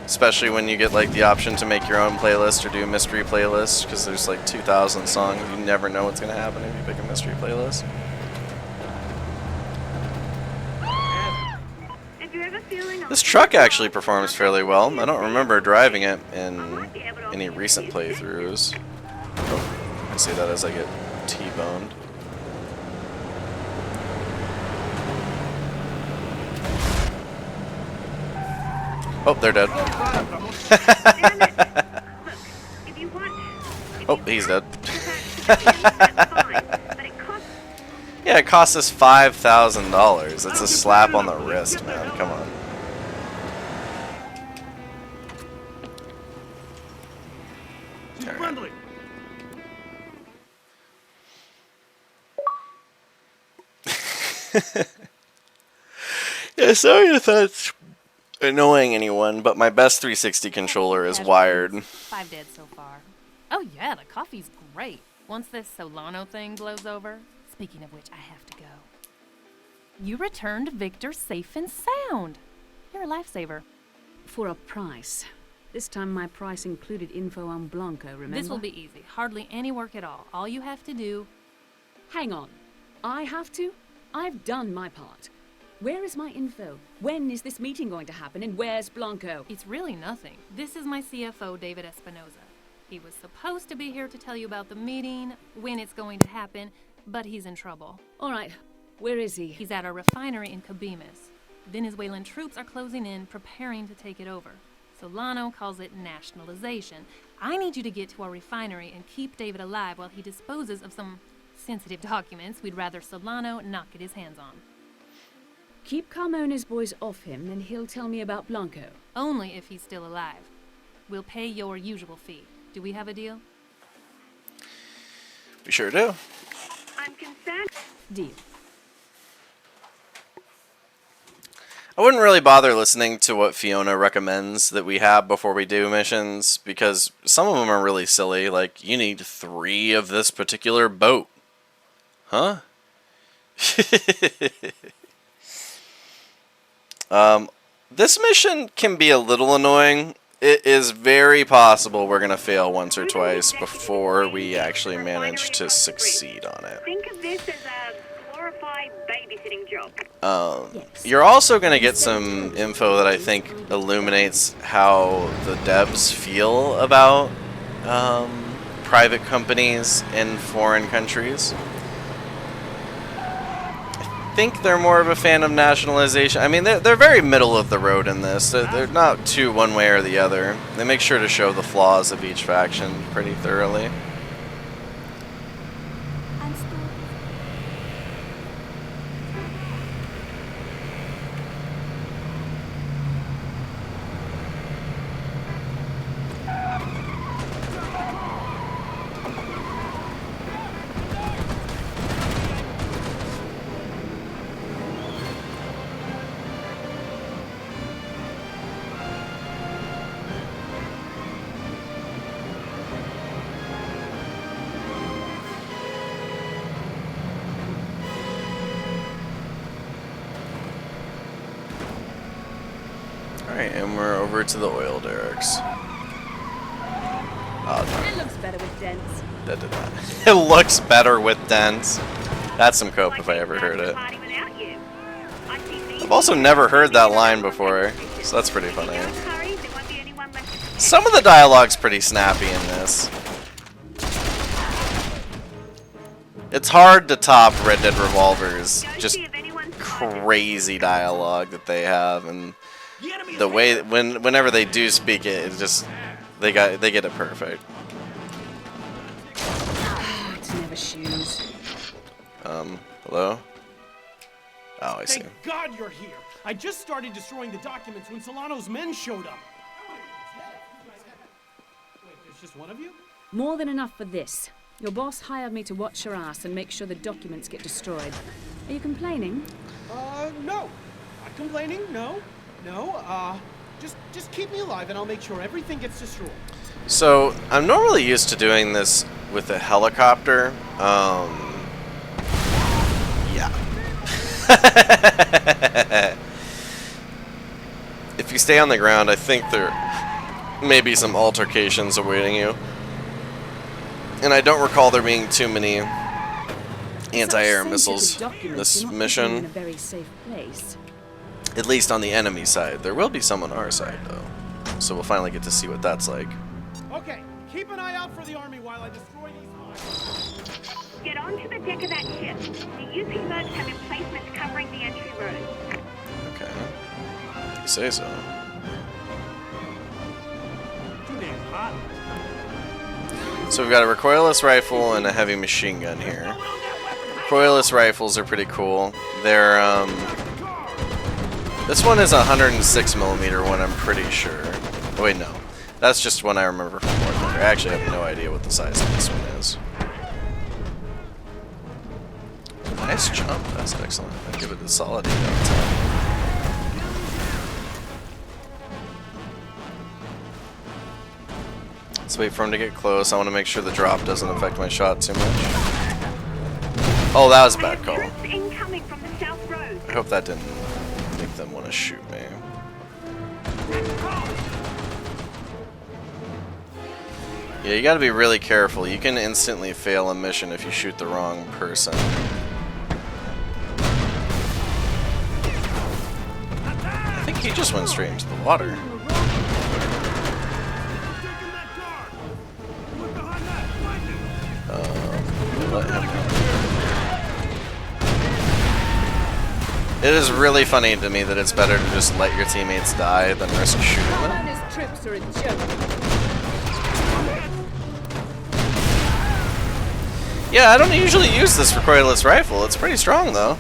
Especially when you get like the option to make your own playlist or do a mystery playlist, because there's like 2,000 songs. You never know what's going to happen if you pick a mystery playlist. This truck actually performs fairly well. I don't remember driving it in any recent playthroughs. Oh, I say that as I get T-boned. Oh, they're dead. Oh, he's dead. Yeah, it cost us $5,000. That's a slap on the wrist, man. Come on. Alright. Yeah, sorry if that's annoying anyone, but my best 360 controller is wired. 5 dead so far. Oh yeah, the coffee's great. Once this Solano thing blows over. Speaking of which, I have to go. You returned Victor safe and sound. You're a lifesaver. For a price. This time my price included info on Blanco, remember? This will be easy. Hardly any work at all. All you have to do... Hang on. I have to? I've done my part. Where is my info? When is this meeting going to happen? And where's Blanco? It's really nothing. This is my CFO, David Espinoza. He was supposed to be here to tell you about the meeting, when it's going to happen, but he's in trouble. All right. Where is he? He's at our refinery in Cabimas. Venezuelan troops are closing in, preparing to take it over. Solano calls it nationalization. I need you to get to our refinery and keep David alive while he disposes of some sensitive documents we'd rather Solano not get his hands on. Keep Carmona's boys off him, and he'll tell me about Blanco. Only if he's still alive. We'll pay your usual fee. Do we have a deal? We sure do. I'm concerned. Deal. I wouldn't really bother listening to what Fiona recommends that we have before we do missions, because some of them are really silly, like, you need 3 of this particular boat. Huh? This mission can be a little annoying. It is very possible we're going to fail once or twice before we actually manage to succeed on it. Think of this as a glorified babysitting job. You're also going to get some info that I think illuminates how the devs feel about private companies in foreign countries. I think they're more of a fan of nationalization. I mean, they're very middle of the road in this. They're not too one way or the other. They make sure to show the flaws of each faction pretty thoroughly. Alright, and we're over to the oil derricks. Oh, It looks better with dents. that did that. It looks better with dents. That's some cope if I ever heard it. I've also never heard that line before, so that's pretty funny. Some of the dialogue's pretty snappy in this. It's hard to top Red Dead Revolver's just crazy dialogue that they have, and the way whenever they do speak it, it's just they get it perfect. It's never shoes. Hello? Oh, I see. Thank God you're here. I just started destroying the documents when Solano's men showed up. Wait, there's just one of you? More than enough for this. Your boss hired me to watch your ass and make sure the documents get destroyed. Are you complaining? No. Not complaining, no. No, just keep me alive and I'll make sure everything gets destroyed. So, I'm normally used to doing this with a helicopter. Yeah. If you stay on the ground, I think there may be some altercations awaiting you. And I don't recall there being too many anti-air missiles in this mission. In a very safe place. At least on the enemy side. There will be some on our side, though. So we'll finally get to see what that's like. Okay, keep an eye out for the army while I destroy these mines. Get onto the deck of that ship. The UP boats have emplacements covering the entry road. Okay. You say so. Too damn hot. So we've got a recoilless rifle and a heavy machine gun here. Recoilless rifles are pretty cool. They're, this one is a 106mm one, I'm pretty sure. Oh, wait, no. That's just one I remember from War Thunder. I actually have no idea what the size of this one is. Nice jump. That's excellent. I'd give it a solid 8 out of 10. Let's wait for him to get close. I want to make sure the drop doesn't affect my shot too much. Oh, that was a bad call. Incoming from the South Road. I hope that didn't make them want to shoot me. Yeah, you gotta be really careful. You can instantly fail a mission if you shoot the wrong person. I think he just went straight into the water. Let him know. It is really funny to me that it's better to just let your teammates die than risk shooting them. His troops are a joke. Yeah, I don't usually use this recoilless rifle. It's pretty strong, though.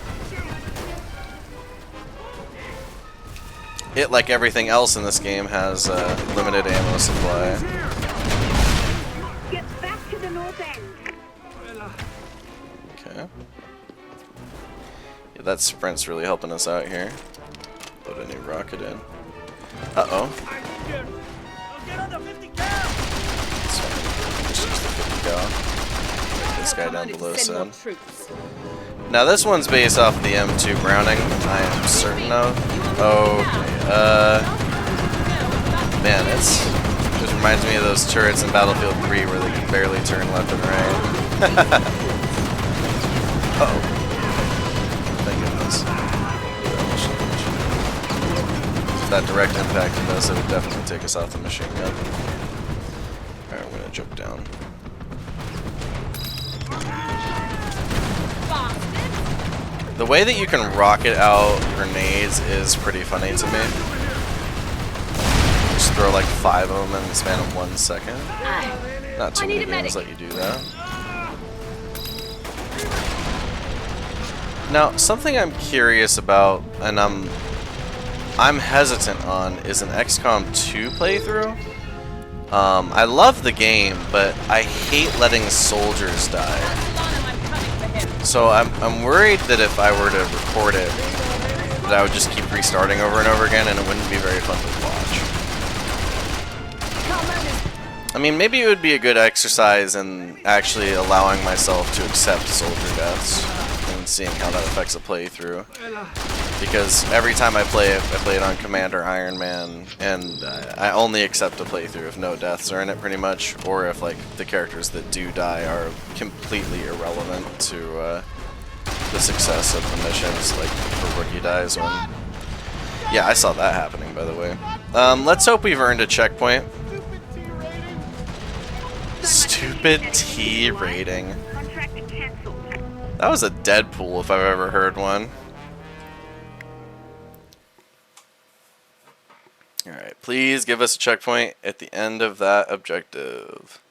It, like everything else in this game, has limited ammo supply. Get back to the north end. Okay. Yeah, that sprint's really helping us out here. Put a new rocket in. Uh-oh. Get on the 50 cal. That's fine. Just use the 50 cal. This guy down below said. Now this one's based off of the M2 Browning, I am certain of. Oh, man, it just reminds me of those turrets in Battlefield 3 where they can barely turn left and right. Uh-oh. Thank goodness. If that direct impact hit us, it would definitely take us off the machine gun. Alright, I'm gonna jump down. The way that you can rocket out grenades is pretty funny to me. Just throw like 5 of them in the span of 1 second. Not too many games let you do that. Now, something I'm curious about, and I'm hesitant on, is an XCOM 2 playthrough. I love the game, but I hate letting soldiers die. So I'm worried that if I were to record it, that I would just keep restarting over and over again, and it wouldn't be very fun to watch. I mean, maybe it would be a good exercise in actually allowing myself to accept soldier deaths and seeing how that affects a playthrough. Because every time I play it on Command or Iron Man, and I only accept a playthrough if no deaths are in it, pretty much, or if like the characters that do die are completely irrelevant to the success of the missions, like the rookie dies when... Yeah, I saw that happening, by the way. Let's hope we've earned a checkpoint. Stupid T rating. That was a Deadpool if I've ever heard one. Alright, please give us a checkpoint at the end of that objective.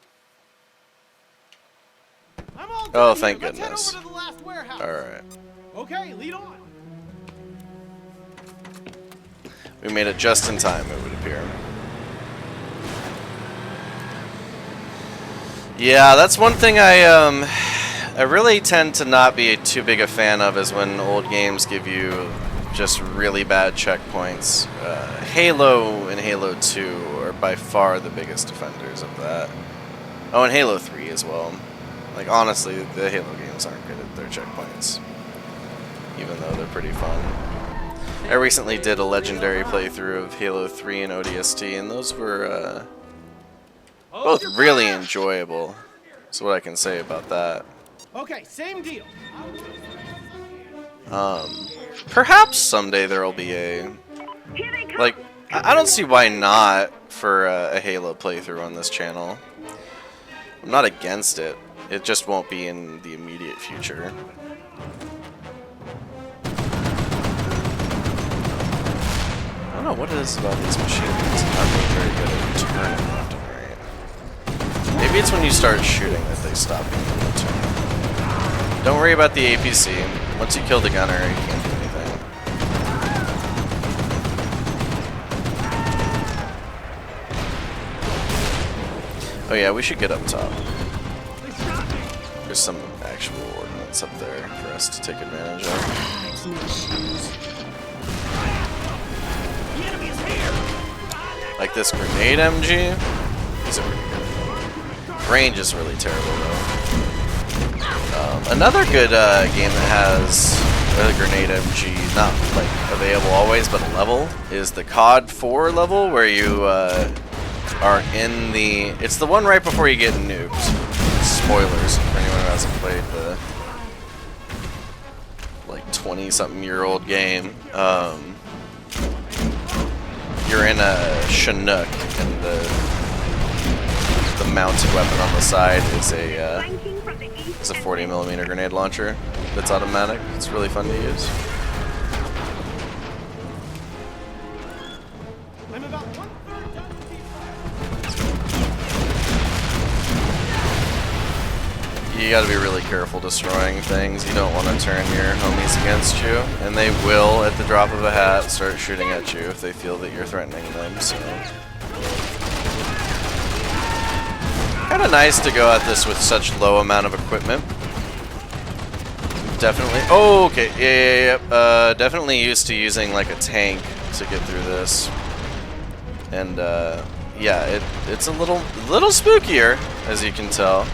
Oh, thank goodness. Alright. Okay, lead on. We made it just in time, it would appear. Yeah, that's one thing I really tend to not be too big a fan of, is when old games give you just really bad checkpoints. Halo and Halo 2 are by far the biggest offenders of that. Oh, and Halo 3 as well. Like, honestly, the Halo games aren't good at their checkpoints, even though they're pretty fun. I recently did a legendary playthrough of Halo 3 and ODST, and those were both really enjoyable. That's what I can say about that. Okay, same deal. Perhaps someday there'll be a... Like, I don't see why not for a Halo playthrough on this channel. I'm not against it. It just won't be in the immediate future. I don't know what it is about these machine guns. I'm not very good at turning left and right. Maybe it's when you start shooting that they stop being able to turn. Don't worry about the APC. Once you kill the gunner, you can't do anything. Oh yeah, we should get up top. There's some actual ordnance. elements up there for us to take advantage of. It's no shoes. Like this grenade MG. These are pretty good. Range is really terrible though. Another good game that has a grenade MG, not like available always, but a level, is the COD 4 level where you are in the... It's the one right before you get nuked. Spoilers for anyone who hasn't played the like 20-something-year-old game. You're in a Chinook, and the mounted weapon on the side is a 40mm grenade launcher that's automatic. It's really fun to use. I'm about 1/3 done with these. You gotta be really careful destroying things. You don't want to turn your homies against you, and they will, at the drop of a hat, start shooting at you if they feel that you're threatening them, so... Kinda nice to go at this with such low amount of equipment. Definitely... Oh, okay, yeah. Definitely used to using, like, a tank to get through this. And, yeah, it's a little spookier, as you can tell.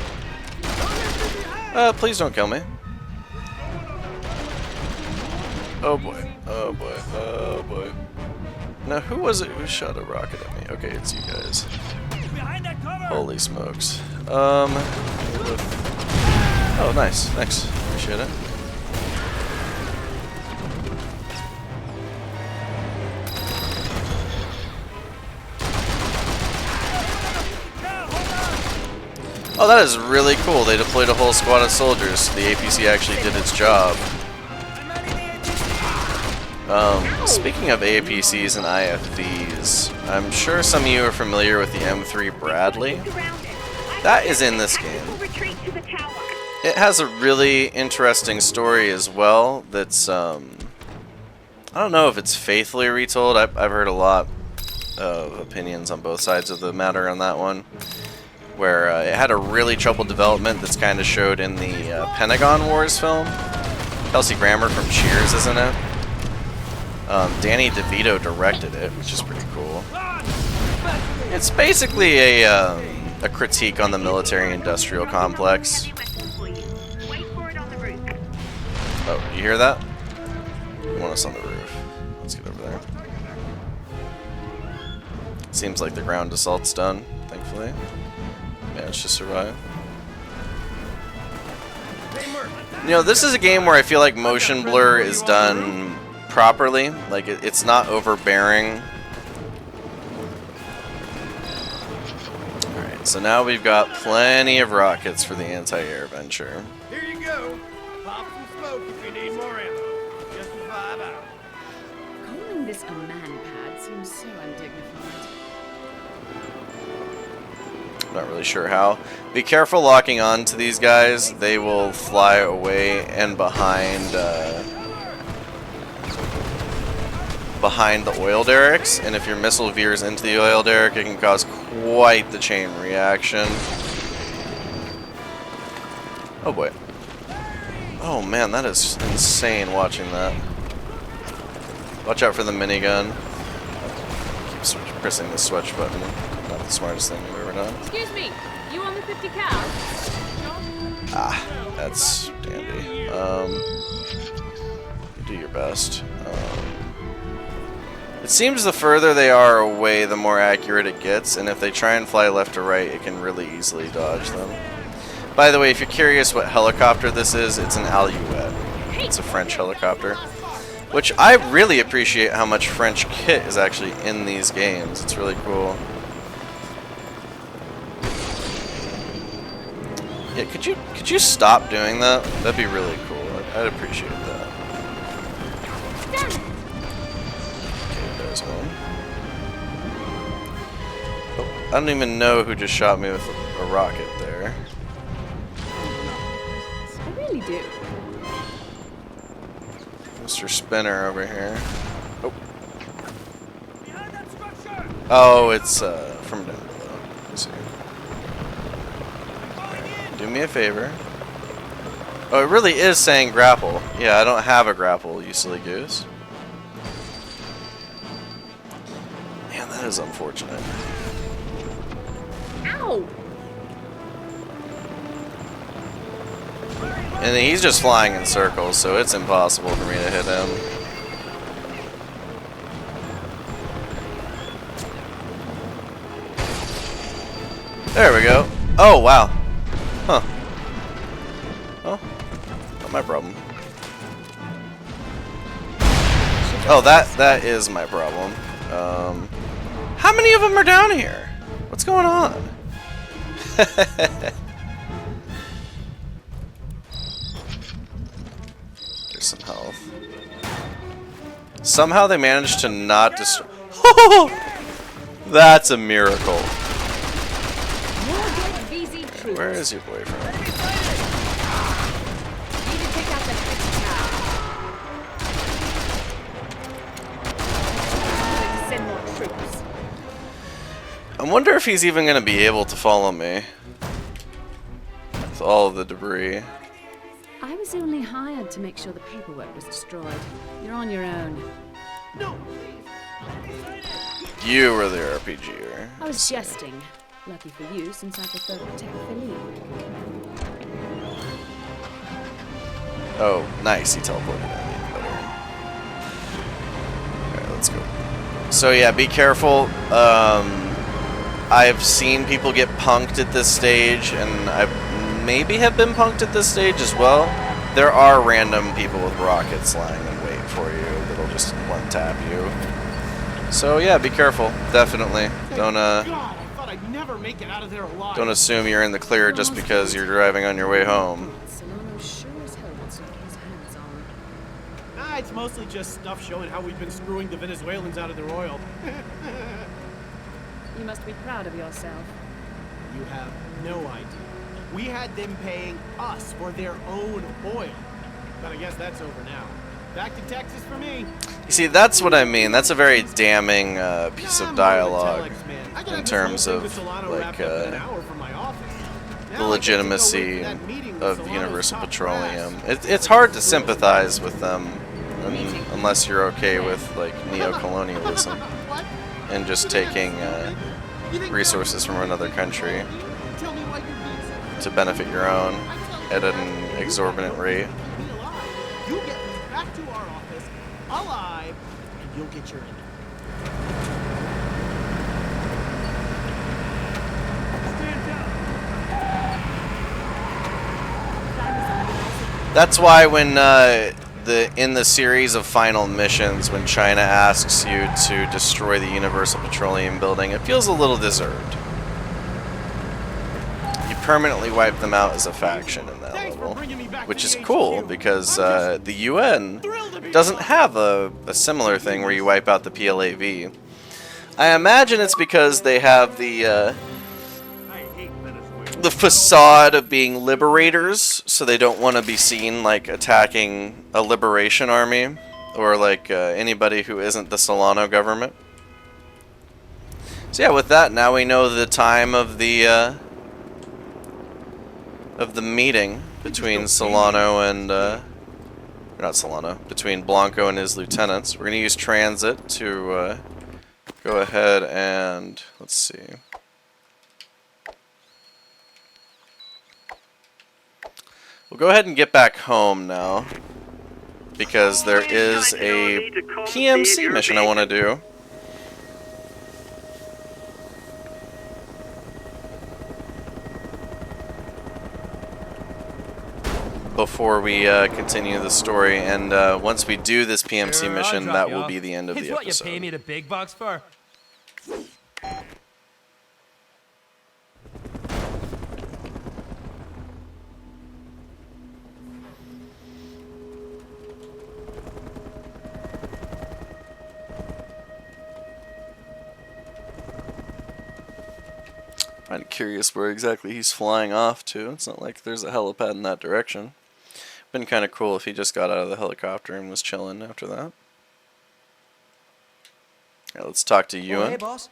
Please don't kill me. Oh boy, oh boy, oh boy. Now who was it who shot a rocket at me? Okay, it's you guys. Holy smokes. Oh, nice, thanks. Appreciate it. Oh, that is really cool. They deployed a whole squad of soldiers, so the APC actually did its job. Speaking of APCs and IFVs, I'm sure some of you are familiar with the M3 Bradley. That is in this game. It has a really interesting story as well that's, I don't know if it's faithfully retold. I've heard a lot of opinions on both sides of the matter on that one. Where it had a really troubled development that's kind of showed in the Pentagon Wars film. Kelsey Grammer from Cheers is in it. Danny DeVito directed it, which is pretty cool. It's basically a critique on the military-industrial complex. Oh, you hear that? You want us on the roof. Let's get over there. Seems like the ground assault's done, thankfully. Managed to survive. You know, this is a game where I feel like motion blur is done properly. Like, it's not overbearing. Alright, so now we've got plenty of rockets for the anti-air venture. Here you go. Pop some smoke if you need more ammo. Just a 5 hours. Calling this a man-pad seems so undignified. Not really sure how. Be careful locking on to these guys. They will fly away and behind the oil derricks, and if your missile veers into the oil derrick, it can cause quite the chain reaction. Oh boy. Oh man, that is insane watching that. Watch out for the minigun. Keep pressing the switch button. Not the smartest thing we've ever done. Excuse me, you on the 50 cal? Ah, that's dandy. You do your best. It seems the further they are away, the more accurate it gets, and if they try and fly left or right, it can really easily dodge them. By the way, if you're curious what helicopter this is, it's an Alouette. It's a French helicopter. Which I really appreciate how much French kit is actually in these games. It's really cool. Yeah, could you stop doing that? That'd be really cool. I'd appreciate that. Okay, there's one. Oh, I don't even know who just shot me with a rocket there. I really do. Mr. Spinner over here. Oh. Oh, it's from down below. Let's see. Right. Do me a favor. Oh, it really is saying grapple. Yeah, I don't have a grapple, you silly goose. Man, that is unfortunate. Ow! And he's just flying in circles, so it's impossible for me to hit him. There we go. Oh, wow. Huh. Well, not my problem. Oh, that is my problem. How many of them are down here? What's going on? There's some health. Somehow they managed to not destroy. That's a miracle. Where is your boyfriend? I wonder if he's even going to be able to follow me with all of the debris. I was only hired to make sure the paperwork was destroyed. You're on your own. No. You were the RPGer. I was jesting. Lucky for you, since I prefer to protect Philippe. Oh, nice. He teleported at me. Alright, let's go. So yeah, be careful. I've seen people get punked at this stage, and I maybe have been punked at this stage as well. There are random people with rockets lying in wait for you that'll just one-tap you. So yeah, be careful. Definitely. Don't God, I thought I'd never make it out of there alive. don't assume you're in the clear just because you're driving on your way home. Solano sure as hell wants to get his hands on. Nah, it's mostly just stuff showing how we've been screwing the Venezuelans out of their oil. You must be proud of yourself. You have no idea. We had them paying us for their own oil. But I guess that's over now. Back to Texas for me. You see, that's what I mean. That's a very damning piece of dialogue in terms of like the legitimacy of Universal Petroleum. It's hard to sympathize with them unless you're okay with like neo-colonialism and just taking resources from another country to benefit your own at an exorbitant rate. You get me back to our office alive, and you'll get your end. That's why when in the series of final missions, when China asks you to destroy the Universal Petroleum Building, it feels a little deserved. You permanently wipe them out as a faction in that level, which is cool because the UN doesn't have a similar thing where you wipe out the PLAV. I imagine it's because they have the facade of being liberators, so they don't want to be seen like attacking a liberation army or like anybody who isn't the Solano government. So yeah, with that, now we know the time of the meeting between Solano and not Solano, between Blanco and his lieutenants. We're gonna use transit to go ahead and let's see. We'll go ahead and get back home now, because there is a PMC mission I want to do. Before we continue the story, and once we do this PMC mission, that will be the end of the episode. It's what you pay me the big bucks for. I'm curious where exactly he's flying off to. It's not like there's a helipad in that direction. Been kind of cool if he just got out of the helicopter and was chilling after that. Alright, let's talk to Ewan. Hey, boss.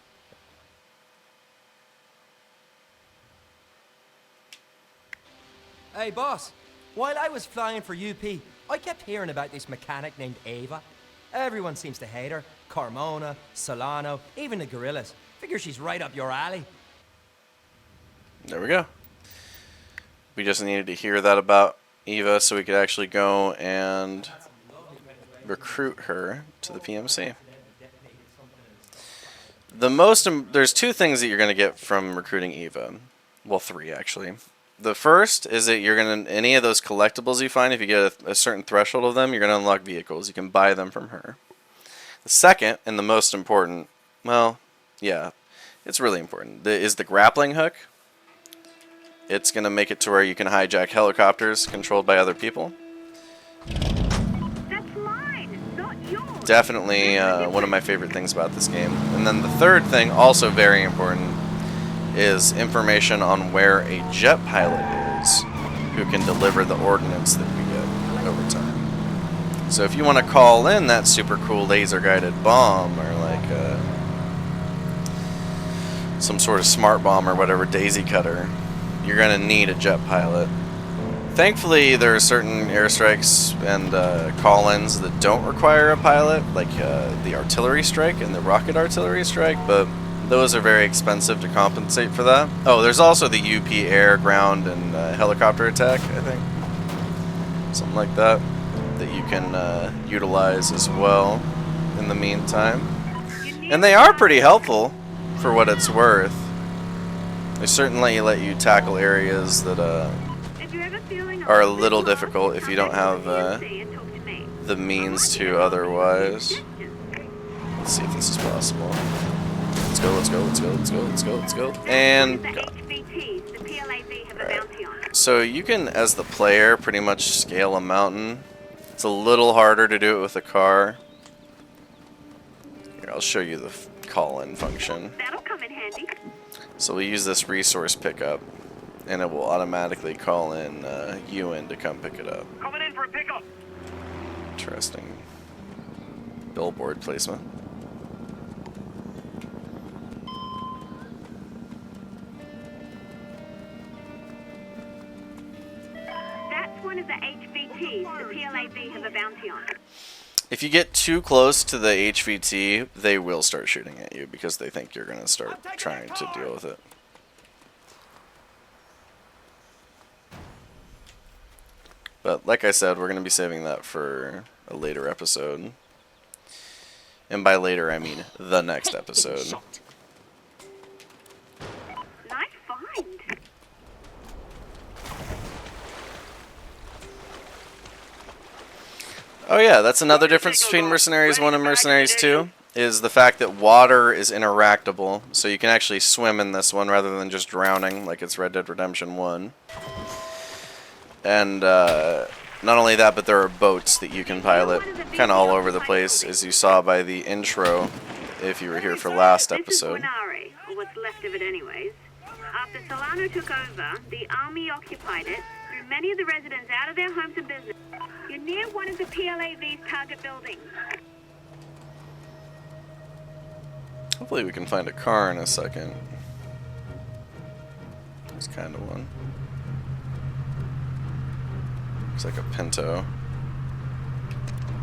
Hey, boss. While I was flying for UP, I kept hearing about this mechanic named Ava. Everyone seems to hate her. Carmona, Solano, even the gorillas. Figure she's right up your alley. There we go. We just needed to hear that about Eva so we could actually go and recruit her to the PMC. There's two things that you're going to get from recruiting Eva. Well, three actually. The first is that you're going to, any of those collectibles you find, if you get a certain threshold of them, you're going to unlock vehicles. You can buy them from her. The second, and the most important, well, yeah, it's really important, is the grappling hook. It's going to make it to where you can hijack helicopters controlled by other people. That's mine, not yours. Definitely one of my favorite things about this game. And then the third thing, also very important, is information on where a jet pilot is who can deliver the ordnance that we get over time. So if you want to call in that super cool laser guided bomb or like some sort of smart bomb or whatever, daisy cutter, you're going to need a jet pilot. Thankfully, there are certain airstrikes and call-ins that don't require a pilot, like the artillery strike and the rocket artillery strike, but those are very expensive to compensate for that. Oh, there's also the UP air, ground, and helicopter attack, I think. Something like that you can utilize as well in the meantime. And they are pretty helpful for what it's worth. They certainly let you tackle areas that are a little difficult if you don't have the means to otherwise. Let's see if this is possible. Let's go, let's go, let's go, let's go, let's go, let's go. And go. Right. So you can, as the player, pretty much scale a mountain. It's a little harder to do it with a car. Here, I'll show you the call-in function. That'll come in handy. So we use this resource pickup, and it will automatically call in Ewan to come pick it up. Coming in for a pickup. Interesting billboard placement. That's one of the HVTs the PLAV have a bounty on. If you get too close to the HVT, they will start shooting at you because they think you're going to start trying to deal with it. But like I said, we're going to be saving that for a later episode. And by later, I mean the next episode. Nice find. Oh yeah, that's another difference between Mercenaries 1 and Mercenaries 2, is the fact that water is interactable, so you can actually swim in this one rather than just drowning like it's Red Dead Redemption 1. And not only that, but there are boats that you can pilot kind of all over the place, as you saw by the intro if you were here for last episode. This is Guanare, or what's left of it anyways. After Solano took over, the army occupied it, threw many of the residents out of their homes and business. You're near one of the PLAV's target buildings. Hopefully we can find a car in a second. There's kind of one. Looks like a Pinto.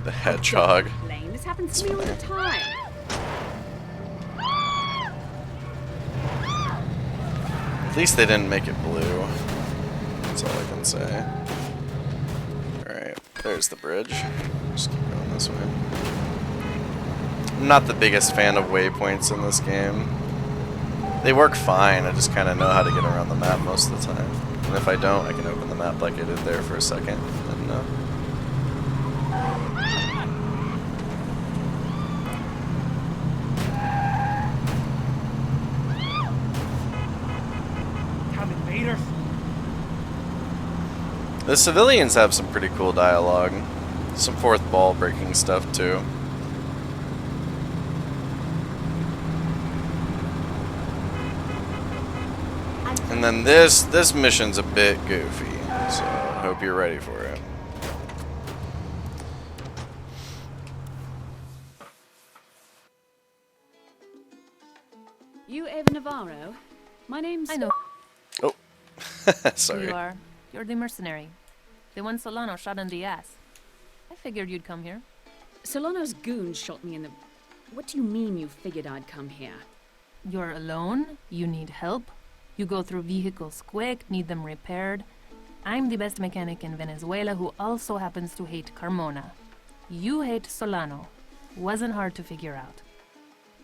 The Hedgehog. Lane, this happens to me all the time. At least they didn't make it blue. That's all I can say. Alright, there's the bridge. Just keep going this way. I'm not the biggest fan of waypoints in this game. They work fine, I just kind of know how to get around the map most of the time. And if I don't, I can open the map like I did there for a second. And Coming, Vader. the civilians have some pretty cool dialogue. Some fourth wall breaking stuff too. And then this mission's a bit goofy, so I hope you're ready for it. You Ava Navarro? My name's... I know Oh, sorry. who you are. You're the mercenary. The one Solano shot in the ass. I figured you'd come here. Solano's goon shot me in the... What do you mean you figured I'd come here? You're alone, you need help. You go through vehicles quick, need them repaired. I'm the best mechanic in Venezuela who also happens to hate Carmona. You hate Solano. Wasn't hard to figure out.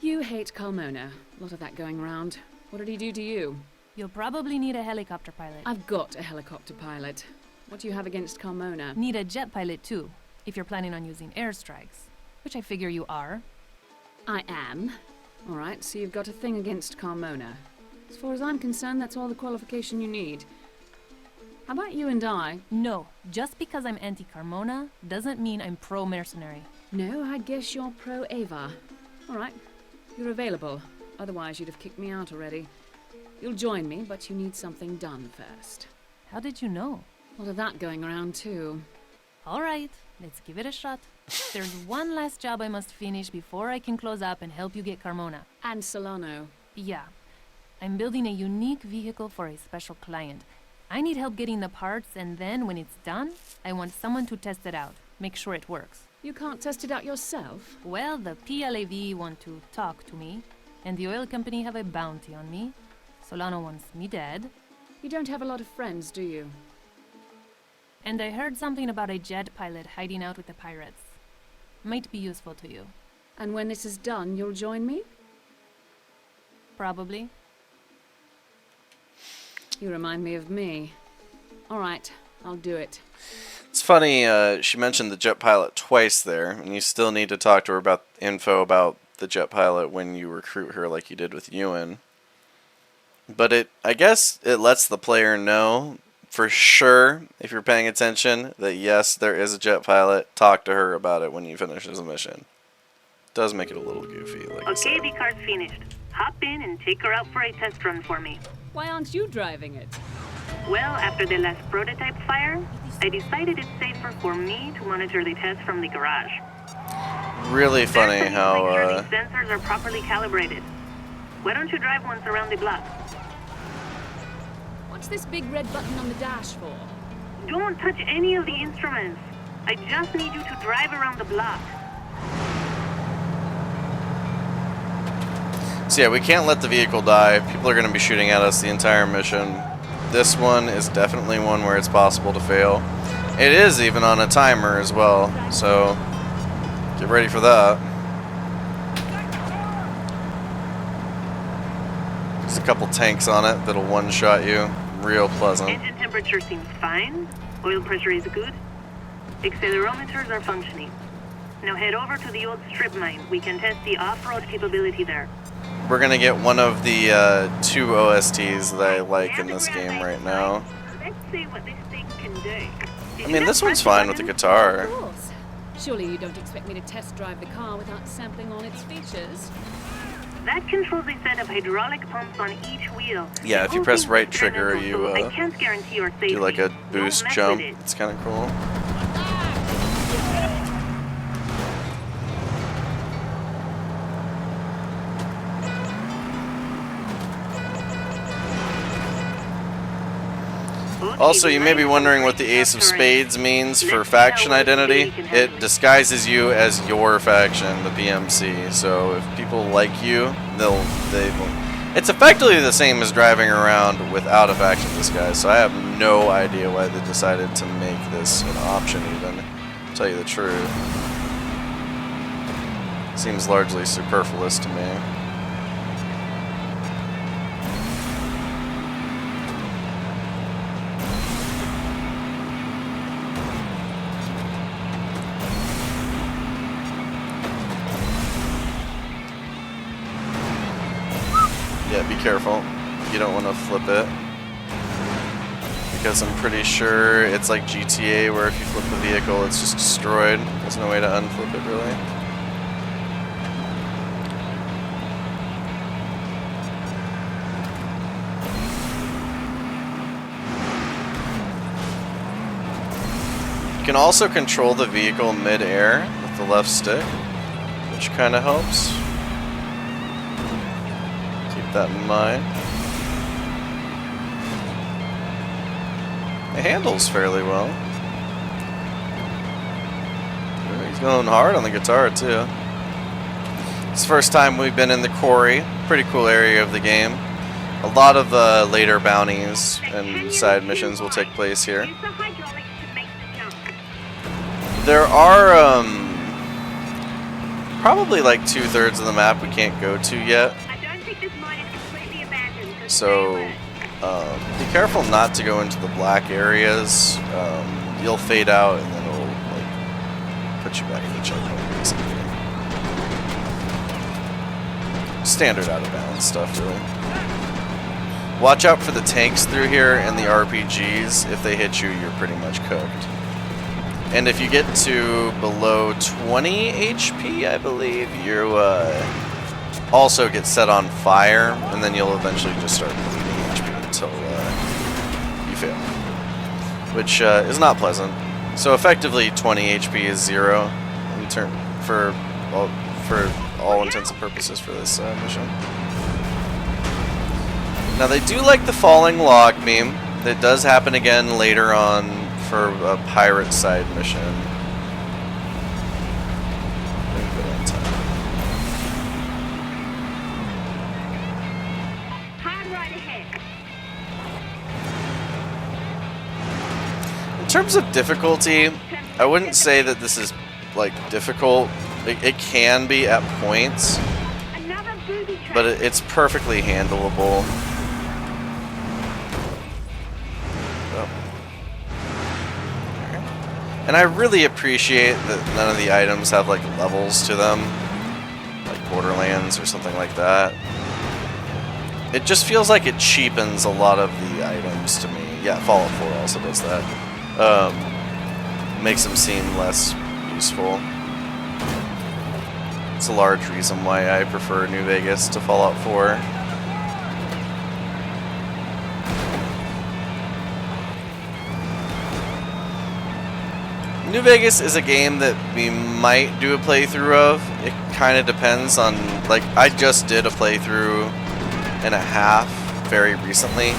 You hate Carmona. A lot of that going round. What did he do to you? You'll probably need a helicopter pilot. I've got a helicopter pilot. What do you have against Carmona? Need a jet pilot too, if you're planning on using airstrikes. Which I figure you are. I am. Alright, so you've got a thing against Carmona. As far as I'm concerned, that's all the qualification you need. How about you and I? No, just because I'm anti-Carmona doesn't mean I'm pro-mercenary. No, I guess you're pro-Ava. Alright, you're available. Otherwise you'd have kicked me out already. You'll join me, but you need something done first. How did you know? A lot of that going around too. Alright, let's give it a shot. There's one last job I must finish before I can close up and help you get Carmona. And Solano. Yeah. I'm building a unique vehicle for a special client. I need help getting the parts, and then when it's done, I want someone to test it out. Make sure it works. You can't test it out yourself? Well, the PLAV want to talk to me, and the oil company have a bounty on me. Solano wants me dead. You don't have a lot of friends, do you? And I heard something about a jet pilot hiding out with the pirates. Might be useful to you. And when this is done, you'll join me? Probably. You remind me of me. Alright, I'll do it. It's funny, she mentioned the jet pilot twice there, and you still need to talk to her about info about the jet pilot when you recruit her like you did with Ewan. But I guess it lets the player know for sure, if you're paying attention, that yes, there is a jet pilot. Talk to her about it when you finish the mission. Does make it a little goofy, like I said. Okay, the car's finished. Hop in and take her out for a test run for me. Why aren't you driving it? Well, after the last prototype fire, I decided it's safer for me to monitor the test from the garage. Really funny how Make sure the sensors are properly calibrated. Why don't you drive once around the block? What's this big red button on the dash for? Don't touch any of the instruments. I just need you to drive around the block. So yeah, we can't let the vehicle die. People are going to be shooting at us the entire mission. This one is definitely one where it's possible to fail. It is even on a timer as well, so get ready for that. There's a couple tanks on it that'll one-shot you. Real pleasant. Engine temperature seems fine. Oil pressure is good. Accelerometers are functioning. Now head over to the old strip mine. We can test the off-road capability there. We're gonna get one of the two OSTs that I like in this game right now. Let's see what this thing can do. I mean, this one's fine with the guitar. Of course. Surely you don't expect me to test drive the car without sampling on its features? That controls a set of hydraulic pumps on each wheel. Yeah, if you press right trigger, you I can't guarantee your safety. do like a boost Don't mess jump. with it. It's kind of cool. Also, you may be wondering what the Ace of Spades means for faction identity. It disguises you as your faction, the PMC. So if people like you, it's effectively the same as driving around without a faction disguise. So I have no idea why they decided to make this an option even, to tell you the truth. Seems largely superfluous to me. Yeah, be careful. You don't want to flip it. Because I'm pretty sure it's like GTA where if you flip the vehicle, it's just destroyed. There's no way to unflip it, really. You can also control the vehicle mid-air with the left stick, which kind of helps. Keep that in mind. It handles fairly well. He's going hard on the guitar too. It's the first time we've been in the quarry. Pretty cool area of the game. A lot of later bounties and side missions will take place here. Use the hydraulics to make the jump. There are probably like 2/3 of the map we can't go to yet. I don't think this mine is completely abandoned, So be careful not to go into the black areas. You'll fade out and then it'll like put you back in the checkpoint basically. Standard out of bounds stuff really. Watch out for the tanks through here and the RPGs. If they hit you, you're pretty much cooked. And if you get to below 20 HP, I believe, you also get set on fire, and then you'll eventually just start bleeding HP until you fail, which is not pleasant. So effectively, 20 HP is 0 in turn for all intents and purposes for this mission. Now they do like the falling log meme. That does happen again later on for a pirate side mission. hard right ahead. In terms of difficulty, I wouldn't say that this is like difficult. It can be at points, Another booby trap. but it's perfectly handleable. And I really appreciate that none of the items have like levels to them, like Borderlands or something like that. It just feels like it cheapens a lot of the items to me. Yeah, Fallout 4 also does that. Makes them seem less useful. It's a large reason why I prefer New Vegas to Fallout 4. New Vegas is a game that we might do a playthrough of. It kind of depends on, like, I just did a playthrough and a half very recently,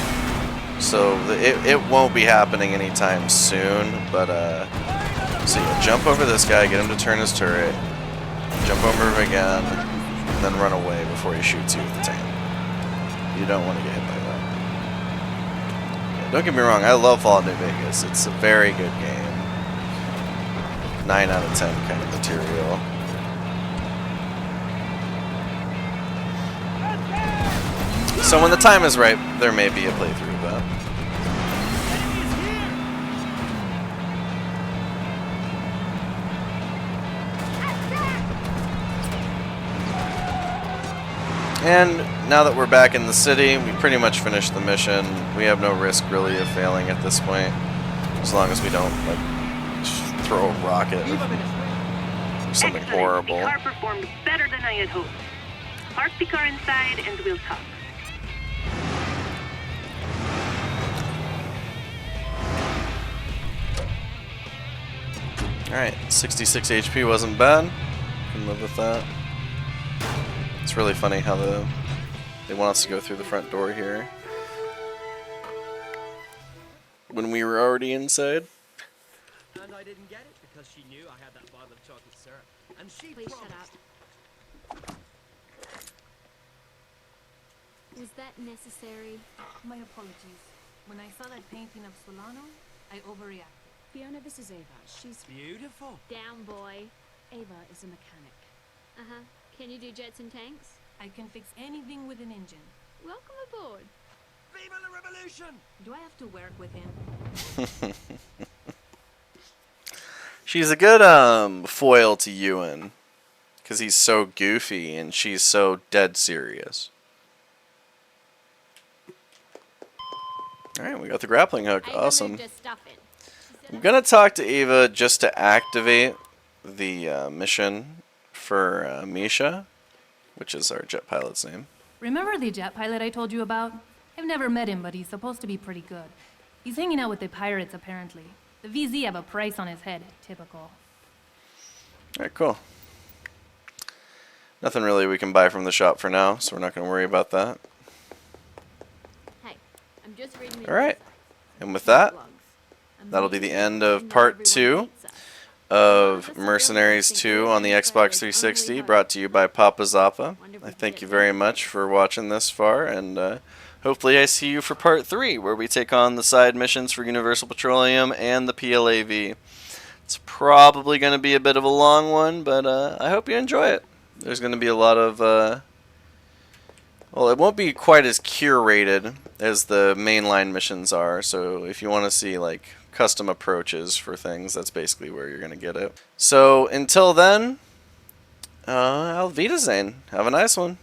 so it won't be happening anytime soon, but, so yeah, jump over this guy, get him to turn his turret, jump over him again, and then run away before he shoots you with the tank. You don't want to get hit by that. Yeah, don't get me wrong, I love Fallout New Vegas. It's a very good game. 9 out of 10 kind of material. So when the time is right, there may be a playthrough of that. And now that we're back in the city, we pretty much finished the mission. We have no risk really of failing at this point, as long as we don't like throw a rocket or something horrible. The car performed better than I had hoped. Park the car inside and we'll talk. Alright, 66 HP wasn't bad. Can live with that. It's really funny how they want us to go through the front door here when we were already inside. And I didn't get it because she knew I had that bottle of chocolate syrup. And she Please shut promised. up. Was that necessary? My apologies. When I saw that painting of Solano, I overreacted. Fiona, this is Ava. She's... Beautiful. Down, boy. Ava is a mechanic. Uh-huh. Can you do jets and tanks? I can fix anything with an engine. Welcome aboard. Viva la revolution! Do I have to work with him? She's a good foil to Ewan, because he's so goofy and she's so dead serious. Alright, we got the grappling hook. Ava Awesome. moved her stuff in. I'm going to talk to Ava just to activate the mission for Misha, which is our jet pilot's name. Remember the jet pilot I told you about? I've never met him, but he's supposed to be pretty good. He's hanging out with the pirates, apparently. The VZ have a price on his head. Typical. Alright, cool. Nothing really we can buy from the shop for now, so we're not going to worry about that. Hey, I'm just reading. Alright, and with that, that'll be the end of part 2 of Mercenaries 2 on the Xbox 360, brought to you by Papa Zappa. I thank you very much for watching this far, and hopefully I see you for part 3, where we take on the side missions for Universal Petroleum and the PLAV. It's probably going to be a bit of a long one, but I hope you enjoy it. There's going to be a lot of, well, it won't be quite as curated as the mainline missions are, so if you want to see, like, custom approaches for things, that's basically where you're going to get it. So, until then, Auf Wiedersehen. Have a nice one.